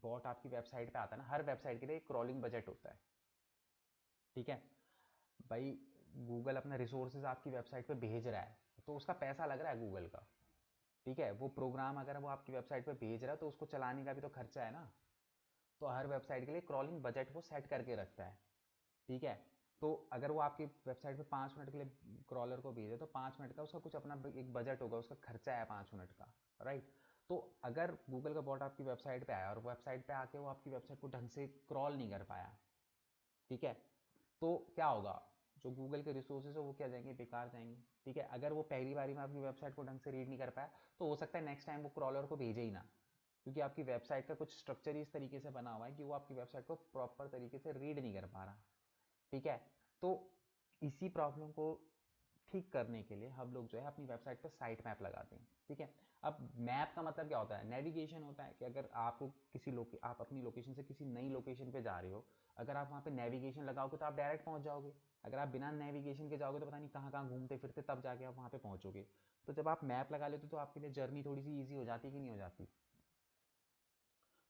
बॉट आपकी वेबसाइट पे आता है ना, हर वेबसाइट के लिए एक क्रॉलिंग बजट होता है। ठीक है भाई, गूगल अपना रिसोर्सेज आपकी वेबसाइट पे भेज रहा है तो उसका पैसा लग रहा है गूगल का। ठीक है, वो प्रोग्राम अगर वो आपकी वेबसाइट पे भेज रहा है तो उसको चलाने का भी तो खर्चा है ना। तो हर वेबसाइट के लिए क्रॉलिंग बजट वो सेट करके रखता है। ठीक है, तो अगर वो आपकी वेबसाइट पे 5 मिनट के लिए क्रॉलर को भेजे तो 5 मिनट का उसका कुछ अपना एक बजट होगा, उसका खर्चा है 5 मिनट का। राइट, तो अगर गूगल का बॉट आपकी वेबसाइट पे आया और वेबसाइट पे आके वो आपकी वेबसाइट को ढंग से क्रॉल नहीं कर पाया, ठीक है, तो क्या होगा, जो गूगल के रिसोर्सेज है वो क्या जाएंगे, बेकार जाएंगे। ठीक है, अगर वो पहली बारी में आपकी वेबसाइट को ढंग से रीड नहीं कर पाया तो हो सकता है नेक्स्ट टाइम वो क्रॉलर को भेजे ही ना। क्योंकि आपकी वेबसाइट का कुछ स्ट्रक्चर इस तरीके से बना हुआ है कि वो आपकी वेबसाइट को प्रॉपर तरीके से रीड नहीं कर पा रहा। ठीक है, तो इसी प्रॉब्लम को ठीक करने के लिए हम लोग जो है अपनी वेबसाइट पे साइट मैप लगाते हैं। ठीक है, अब मैप का मतलब क्या होता है? नेविगेशन होता है कि अगर आपको आप अपनी लोकेशन से किसी नई लोकेशन पे जा रहे हो, अगर आप वहाँ पे नेविगेशन लगाओगे तो आप डायरेक्ट पहुँच जाओगे। अगर आप बिना नेविगेशन के जाओगे तो पता नहीं कहाँ कहाँ घूमते फिरते तब जाके आप वहाँ पे पहुँचोगे। तो जब आप मैप लगा लेते हो तो आपके लिए जर्नी थोड़ी सी ईजी हो जाती है कि नहीं हो जाती?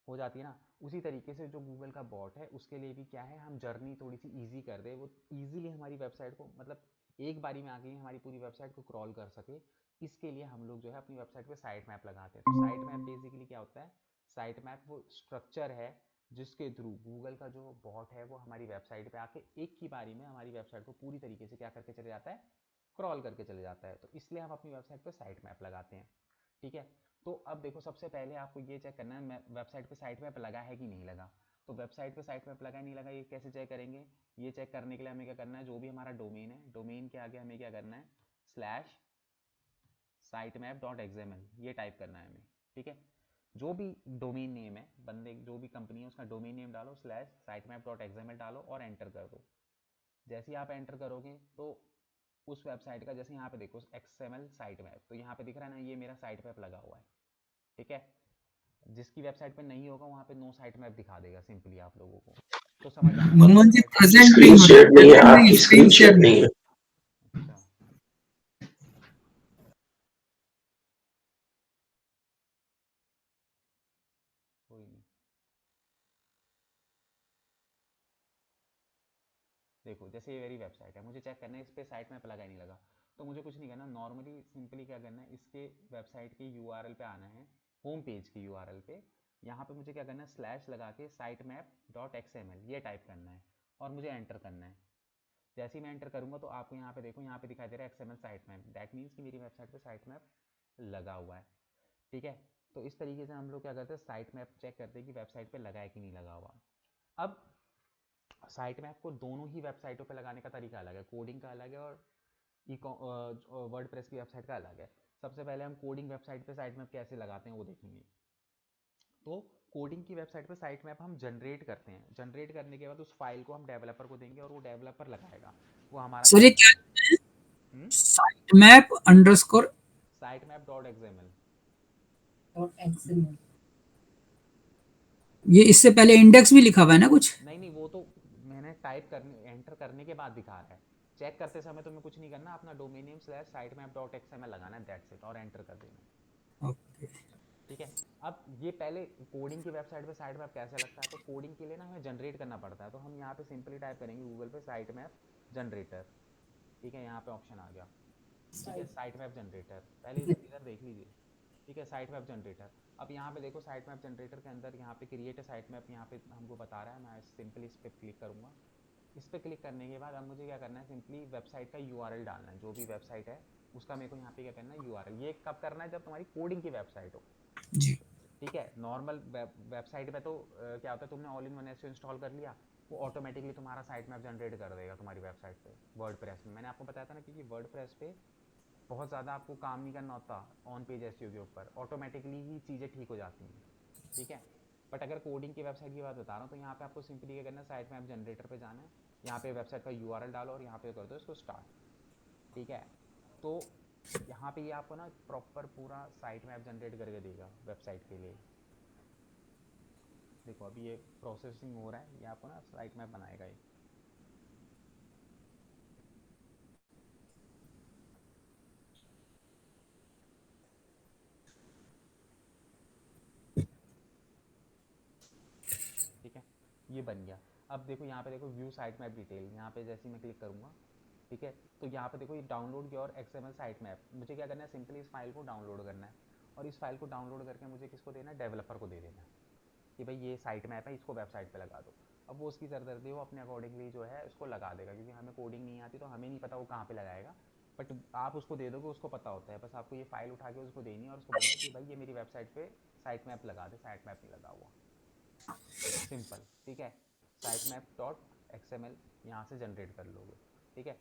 हो जाती है ना। उसी तरीके से जो गूगल का बॉट है उसके लिए भी क्या है, हम जर्नी थोड़ी सी ईजी कर दे, वो ईजिली हमारी वेबसाइट को मतलब एक बारी में आके ही हमारी पूरी वेबसाइट को क्रॉल कर सके। इसके लिए हम लोग जो है अपनी वेबसाइट पे साइट मैप लगाते हैं। तो साइट मैप बेसिकली क्या होता है? साइट मैप वो स्ट्रक्चर है जिसके थ्रू गूगल का जो बॉट है वो हमारी वेबसाइट पे आके एक ही बारी में हमारी वेबसाइट को पूरी तरीके से क्या करके चले जाता है, क्रॉल करके चले जाता है। तो इसलिए हम अपनी वेबसाइट पे साइट मैप लगाते हैं। ठीक है, तो अब देखो सबसे पहले आपको ये चेक करना है वेबसाइट पे साइट मैप लगा है कि नहीं लगा। तो वेबसाइट पे साइट मैप लगा नहीं लगा ये कैसे चेक करेंगे? ये चेक करने के लिए हमें क्या करना है, जो भी हमारा डोमेन है, डोमेन के आगे हमें क्या करना है, स्लैश sitemap.xml ये टाइप करना है हमें। ठीक है, जो भी डोमेन नेम है, बंदे जो भी कंपनी है उसका डोमेन नेम डालो, स्लैश sitemap.xml डालो और एंटर कर दो। जैसे ही आप एंटर करोगे तो उस वेबसाइट का, जैसे यहाँ पे देखो XML साइट मैप, तो यहाँ पे दिख रहा है ना, ये मेरा साइट मैप लगा हुआ है। ठीक है, जिसकी वेबसाइट पे नहीं होगा वहाँ पे नो साइट मैप दिखा देगा सिंपली आप लोगों को। तो समझ आना मनमोहन जी वेबसाइट। प्रेजेंट नहीं स्क्रीन हो शेयर रहा, नहीं है, प्रेजेंट नहीं, आपकी स्क्रीन स्क्रीन शेयर शेयर नहीं। नहीं है। अच्छा, कोई नहीं। देखो जैसे ये मेरी वेबसाइट है, मुझे चेक करना है इस पे साइट मैप लगा नहीं लगा। तो मुझे कुछ नहीं करना, नॉर्मली सिंपली क्या करना है, इसके वेबसाइट की यूआरएल पे आना है, होम पेज की यूआरएल पे। यहाँ पे मुझे क्या करना है, स्लैश लगा के sitemap.xml ये टाइप करना है और मुझे एंटर करना है। जैसे ही मैं एंटर करूँगा तो आपको यहाँ पे देखो, यहाँ पे दिखाई दे रहा है XML site map, that means कि मेरी वेबसाइट पे साइट मैप लगा हुआ है। ठीक है, तो इस तरीके से हम लोग क्या करते हैं, साइट मैप चेक करते हैं कि वेबसाइट पे लगा है कि नहीं लगा हुआ। अब साइट मैप को दोनों ही वेबसाइटों पे लगाने का तरीका अलग है, कोडिंग का अलग है और वर्डप्रेस की वेबसाइट का अलग है। सबसे पहले हम कोडिंग वेबसाइट पे साइट मैप कैसे लगाते हैं वो देखेंगे। तो कोडिंग की वेबसाइट पे साइट मैप हम जनरेट करते हैं, जनरेट करने के बाद उस फाइल को हम डेवलपर को देंगे और वो डेवलपर लगाएगा, वो हमारा सर काम ये नहीं क्या है। Site map underscore site map dot XML. XML। ये इससे पहले इंडेक्स भी लिखा हुआ है ना कुछ? नहीं नहीं, वो तो मैंने टाइप करने एंटर करने के बाद दिखा रहा है। चेक करते समय तुम्हें कुछ नहीं करना, अपना domain name slash site map dot XML लगाना है, दैट्स इट, और एंटर कर देना। ओके। ठीक है, अब ये पहले कोडिंग की वेबसाइट पे साइट मैप कैसे लगता है, तो कोडिंग के लिए ना हमें जनरेट करना पड़ता है। तो हम यहाँ पे सिंपली टाइप करेंगे गूगल पे साइट मैप जनरेटर। ठीक है, यहाँ पे ऑप्शन आ गया। ठीक है, साइट मैप जनरेटर, पहले इधर देख लीजिए। ठीक है, साइट मैप जनरेटर। अब यहाँ पे देखो साइट मैप जनरेटर के अंदर यहाँ पे क्रिएट अ साइट मैप यहाँ पे हमको बता रहा है। मैं सिंपली इस पर क्लिक करूँगा। इस पर क्लिक करने के बाद अब मुझे क्या करना है, सिंपली वेबसाइट का यूआरएल डालना है, जो भी वेबसाइट है उसका मेरे को यहाँ पे क्या करना है, यूआरएल। ये कब करना है, जब तुम्हारी कोडिंग की वेबसाइट हो। जी। ठीक है, नॉर्मल वेबसाइट पे तो क्या होता है, तुमने all in one SEO install कर लिया, वो ऑटोमेटिकली तुम्हारा साइट मैप जनरेट कर देगा तुम्हारी वेबसाइट पे वर्डप्रेस में। मैंने आपको बताया था ना कि वर्डप्रेस पे बहुत ज़्यादा आपको काम नहीं करना होता, ऑन पेज एसईओ के ऊपर ऑटोमेटिकली ही चीज़ें ठीक हो जाती हैं। ठीक है, बट अगर कोडिंग की वेबसाइट की बात बता रहा हूँ तो यहाँ पे आपको सिंपली क्या करना है, साइट मैप जनरेटर पे जाना है, यहाँ पे वेबसाइट का यूआरएल डालो और यहाँ पे कर दो इसको स्टार्ट। ठीक है, तो यहाँ पे ये आपको ना प्रॉपर पूरा साइट मैप जनरेट करके देगा वेबसाइट के लिए। देखो अभी ये प्रोसेसिंग हो रहा है, ये आपको ना साइट मैप बनाएगा ये। ठीक है, ये बन गया। अब देखो यहाँ पे देखो व्यू साइट मैप डिटेल, यहाँ पे जैसे ही मैं क्लिक करूँगा, ठीक है, तो यहाँ पे देखो ये download your XML site map. मुझे क्या करना है, सिंपली इस फाइल को डाउनलोड करना है और इस फाइल को डाउनलोड करके मुझे किसको देना है, डेवलपर को दे देना है कि भाई ये साइट मैप है, इसको वेबसाइट पे लगा दो। अब वो उसकी सरदर्दी वो अपने अकॉर्डिंगली जो है उसको लगा देगा, क्योंकि हमें कोडिंग नहीं आती तो हमें नहीं पता वो कहाँ पे लगाएगा। बट आप उसको दे दोगे, उसको पता होता है, बस आपको ये फाइल उठा के उसको देनी है और उसको बोलना कि भाई ये मेरी वेबसाइट पे साइट मैप लगा दे, साइट मैप नहीं लगा हुआ। सिंपल। ठीक है, साइट मैप डॉट XML यहाँ से जनरेट कर लोगे। ठीक है,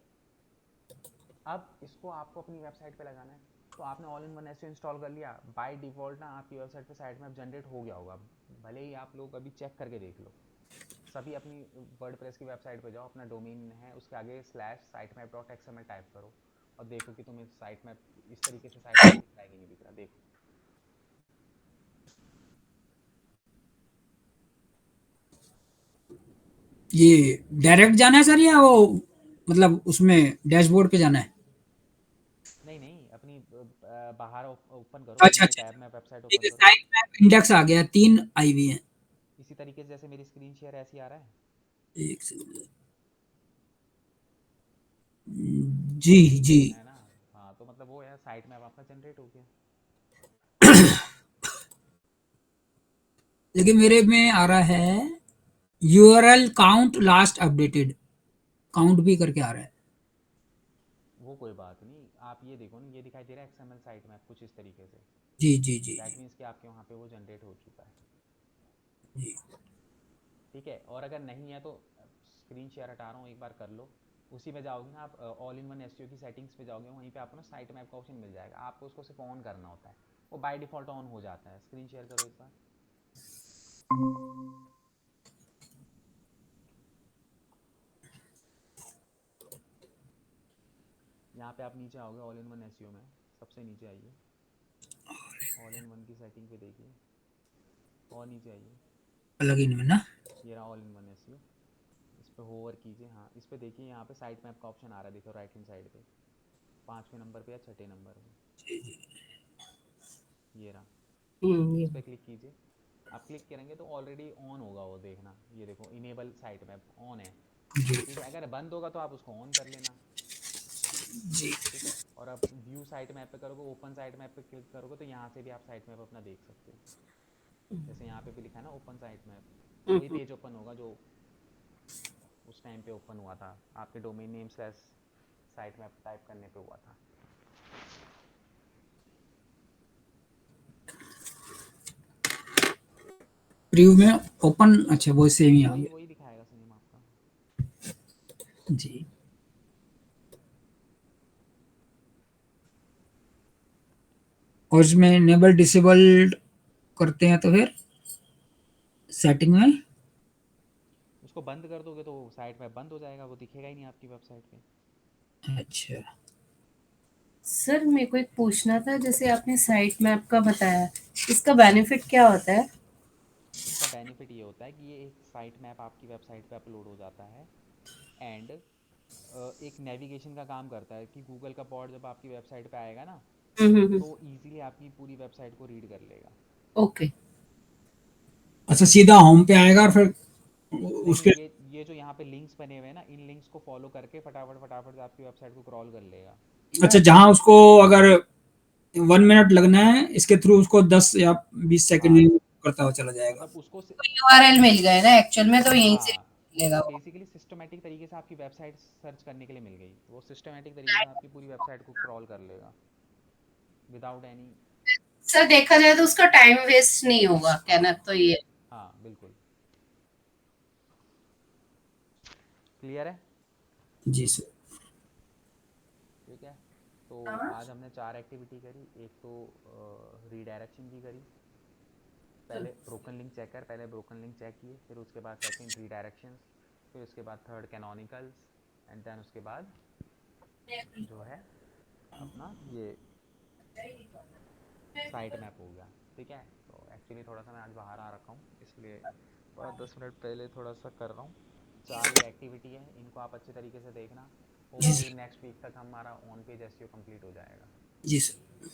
अब इसको आपको अपनी वेबसाइट पे लगाना है। तो आपने all in one SEO install कर लिया, बाय डिफ़ॉल्ट ना आपकी वेबसाइट पे साइट मैप जनरेट हो गया होगा। भले ही आप लोग अभी चेक करके देख लो, सभी अपनी वर्डप्रेस की वेबसाइट पे जाओ, अपना डोमेन है उसके आगे /sitemap.xml टाइप करो और देखो कि तुम्हें साइट मैप इस तरीके से साइट मैप दिख रहा है कि नहीं दिख रहा। देखो ये डायरेक्ट जाना है सर या वो मतलब उसमें डैशबोर्ड पे जाना है? नहीं नहीं, अपनी बाहर ओपन करो, अच्छा न्यू अच्छा, टैब में वेबसाइट ठीक ओपन है, करो। साइट मैप इंडेक्स आ गया, 3 आई हुई है। इसी तरीके से जैसे मेरी स्क्रीन शेयर ऐसी आ रहा है। एक सेकंड। जी जी। है ना? हाँ, तो मतलब वो है साइट मैप आपका जनरेट हो गया। देखिए मेरे में आ रहा है URL count last updated, count भी करके आ रहा है। वो कोई बात नहीं, आप ये देखो ना, ये दिखाई दे रहा है एक्सएमएल साइट मैप कुछ इस तरीके से। जी जी जी दैट मीन्स कि आपके वहाँ पे वो जनरेट हो चुका है। जी। ठीक है, और अगर नहीं है तो स्क्रीन शेयर हटा रहा हूँ, एक बार कर लो। उसी में जाओगे ना आप, ऑल इन वन एसईओ की सेटिंग्स पे जाओगे, वहीं पे आपको ना साइट मैप का ऑप्शन मिल जाएगा, आपको उसको सिर्फ ऑन करना होता है, वो बाय डिफ़ॉल्ट ऑन हो जाता है। स्क्रीन शेयर करो एक बार। यहाँ पे आप नीचे आओगे ऑल इन वन एसईओ में, सबसे नीचे आइए, ऑल इन वन की सेटिंग पे देखिए, और नीचे आइए, प्लगइन में ना? ये रहा ऑल इन वन एसईओ। इस पर होवर कीजिए, हाँ इस पर देखिए, यहाँ पे साइट मैप का ऑप्शन आ रहा है, देखो राइट हैंड साइड पे 5वें नंबर पे या 6ठे नंबर पे, ये रहा। ये इस पर क्लिक कीजिए। आप क्लिक करेंगे तो ऑलरेडी ऑन होगा वो, देखना ये देखो इनेबल साइट मैप ऑन है। ठीक है, अगर बंद होगा तो आप उसको ऑन कर लेना। जी। ठीक है, और आप व्यू साइट मैप पे करोगे, ओपन साइट मैप पे क्लिक करोगे तो यहाँ से भी आप साइट मैप अपना देख सकते हो। जैसे यहाँ पे भी लिखा है ना ओपन साइट मैप, तो वही पेज ओपन होगा जो उस टाइम पे ओपन हुआ था, आपके domain name /site map type करने पे हुआ था। प्रीव्यू में ओपन, अच्छा वो सेम ही आ वही गया। वही दिखाएगा सेम आपका। जी। और इसमें इनेबल डिसेबल करते हैं तो फिर सेटिंग में? उसको बंद कर दोगे तो साइट मैप बंद हो जाएगा, वो दिखेगा ही नहीं आपकी वेबसाइट पे। अच्छा। सर मेरे को एक पूछना था, जैसे आपने साइट मैप का बताया, इसका बेनिफिट क्या होता है? इसका बेनिफिट ये होता है कि ये एक साइट मैप आपकी वेबसाइट पे अपलोड हो जाता है, एंड एक नेविगेशन का काम करता है कि गूगल का बॉट जब आपकी वेबसाइट पे आएगा ना, हम्म। तो इजीली आपकी पूरी वेबसाइट को रीड कर लेगा। ओके। अच्छा, सीधा होम पे आएगा और फिर नहीं उसके? नहीं, ये जो यहाँ पे लिंक्स बने हुए हैं ना, इन लिंक्स को फॉलो करके फटाफट फटाफट आपकी वेबसाइट को क्रॉल कर लेगा। अच्छा, जहां उसको अगर 1 मिनट लगना है, इसके थ्रू उसको 10 या 20 सेकंड हाँ, में करता हुआ चला जाएगा। मतलब उसको यूआरएल मिल गए ना एक्चुअल में, तो यहीं से हाँ, मिलेगा वो। बेसिकली सिस्टमेटिक तरीके से आपकी वेबसाइट सर्च करने के लिए मिल गई, वो सिस्टमेटिक तरीके से आपकी पूरी वेबसाइट को क्रॉल कर लेगा विदाउट एनी। सर देखा जाए तो उसका टाइम वेस्ट नहीं होगा, कहना हाँ तो ये है। हाँ बिल्कुल। क्लियर है? जी सर। ठीक है, तो आज हमने 4 एक्टिविटी करी। एक तो रीडायरेक्शन की करी, पहले ब्रोकन लिंक चेक कर, पहले ब्रोकन लिंक चेक किए, फिर उसके बाद सेकंड रीडायरेक्शंस, फिर उसके बाद थर्ड कैनोनिकल्स, एंड देन उसके बाद जो है अपना ये साइट मैप हो गया। ठीक है, तो एक्चुअली थोड़ा सा मैं आज बाहर आ रखा हूँ, इसलिए 5-10 मिनट पहले थोड़ा सा कर रहा हूँ। 4 ये एक्टिविटी है, इनको आप अच्छे तरीके से देखना। जी होपफुली सर। नेक्स्ट वीक तक हमारा ऑन पेज एसईओ कंप्लीट हो जाएगा। जी सर।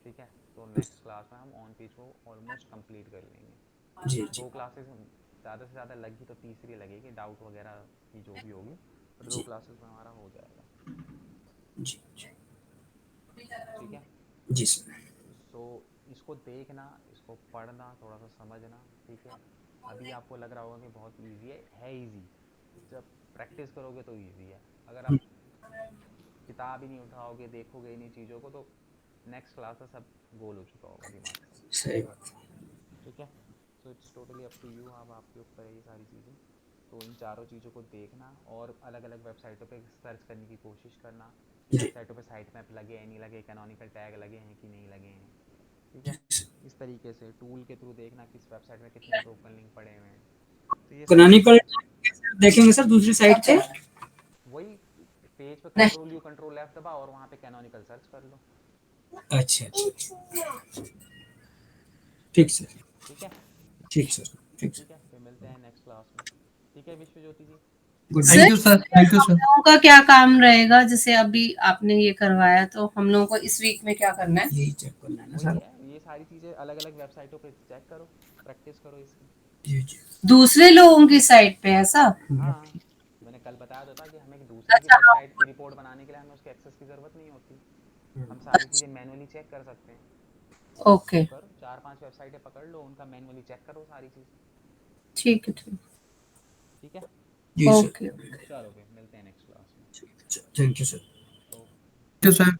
ठीक है, तो नेक्स्ट क्लास में हम ऑन पेज को ऑलमोस्ट कंप्लीट कर लेंगे। जी जी 2 क्लासेस ज़्यादा से ज़्यादा लगी तो तीसरी लगेगी, डाउट वगैरह की जो भी होगी, पर 2 जी क्लासेस में हमारा हो जाएगा। जी जी। ठीक है, जी सर। सो इसको देखना, इसको पढ़ना, थोड़ा सा समझना। ठीक है, अभी आपको लग रहा होगा कि बहुत इजी है इजी, जब प्रैक्टिस करोगे तो इजी है। अगर आप किताब ही नहीं उठाओगे, देखोगे इन्हीं चीज़ों को, तो नेक्स्ट क्लास से सब गोल हो चुका होगा दिमाग से। सही बात। ठीक है, so it's totally up to you, अब आपके ऊपर है ये सारी चीज़ें। तो इन चारों चीज़ों को देखना और अलग अलग वेबसाइटों पे सर्च करने की कोशिश करना, जी। वेबसाइटों पे साइट मैप लगे हैं नहीं लगे, कैनोनिकल टैग लगे हैं कि नहीं लगे हैं, ठीक है। इस तरीके से टूल के थ्रू देखना किस वेबसाइट में कितने ब्रोकन लिंक पड़े हुए हैं, तो ये सारी कैनोनिकल देखेंगे सर दूसरी साइट पे। वही पेज पे नहीं। कंट्रोल यू कंट्रोल एफ दबा और वहाँ पे कैनोनिकल सर्च कर लो, अच्छा अच्छा, ठीक सर, ठीक है। ठीक सर, ठीक सर। ठीक है, फिर मिलते हैं नेक्स्ट क्लास में, ठीक है Vishwa Jyoti ji. Good sir thank you sir, thank you हम सर। लोगों का क्या काम रहेगा, जैसे अभी आपने ये करवाया तो हम लोगों को इस वीक में क्या करना है? यही चेक करना है ना वही सर। है, ये सारी चीज़ें अलग अलग वेबसाइटों पे चेक करो, प्रैक्टिस करो इसकी। जी जी। दूसरे लोगों की साइट पे ऐसा? हाँ, मैंने कल बताया तो था कि हमें एक दूसरे की अच्छा, हाँ। वेबसाइट की रिपोर्ट बनाने के लिए हमें उसके एक्सेस की ज़रूरत नहीं होती, हम सारी चीज़ें मैनुअली चेक कर सकते हैं। ओके, तो करो 4-5 वेबसाइटें पकड़ लो, उनका मैनुअली चेक करो सारी चीज़, ठीक है, ठीक। ठीक है। जी सर, ओके। चलो फिर मिलते हैं नेक्स्ट क्लास में। Thank you sir. Okay. Thank you sir.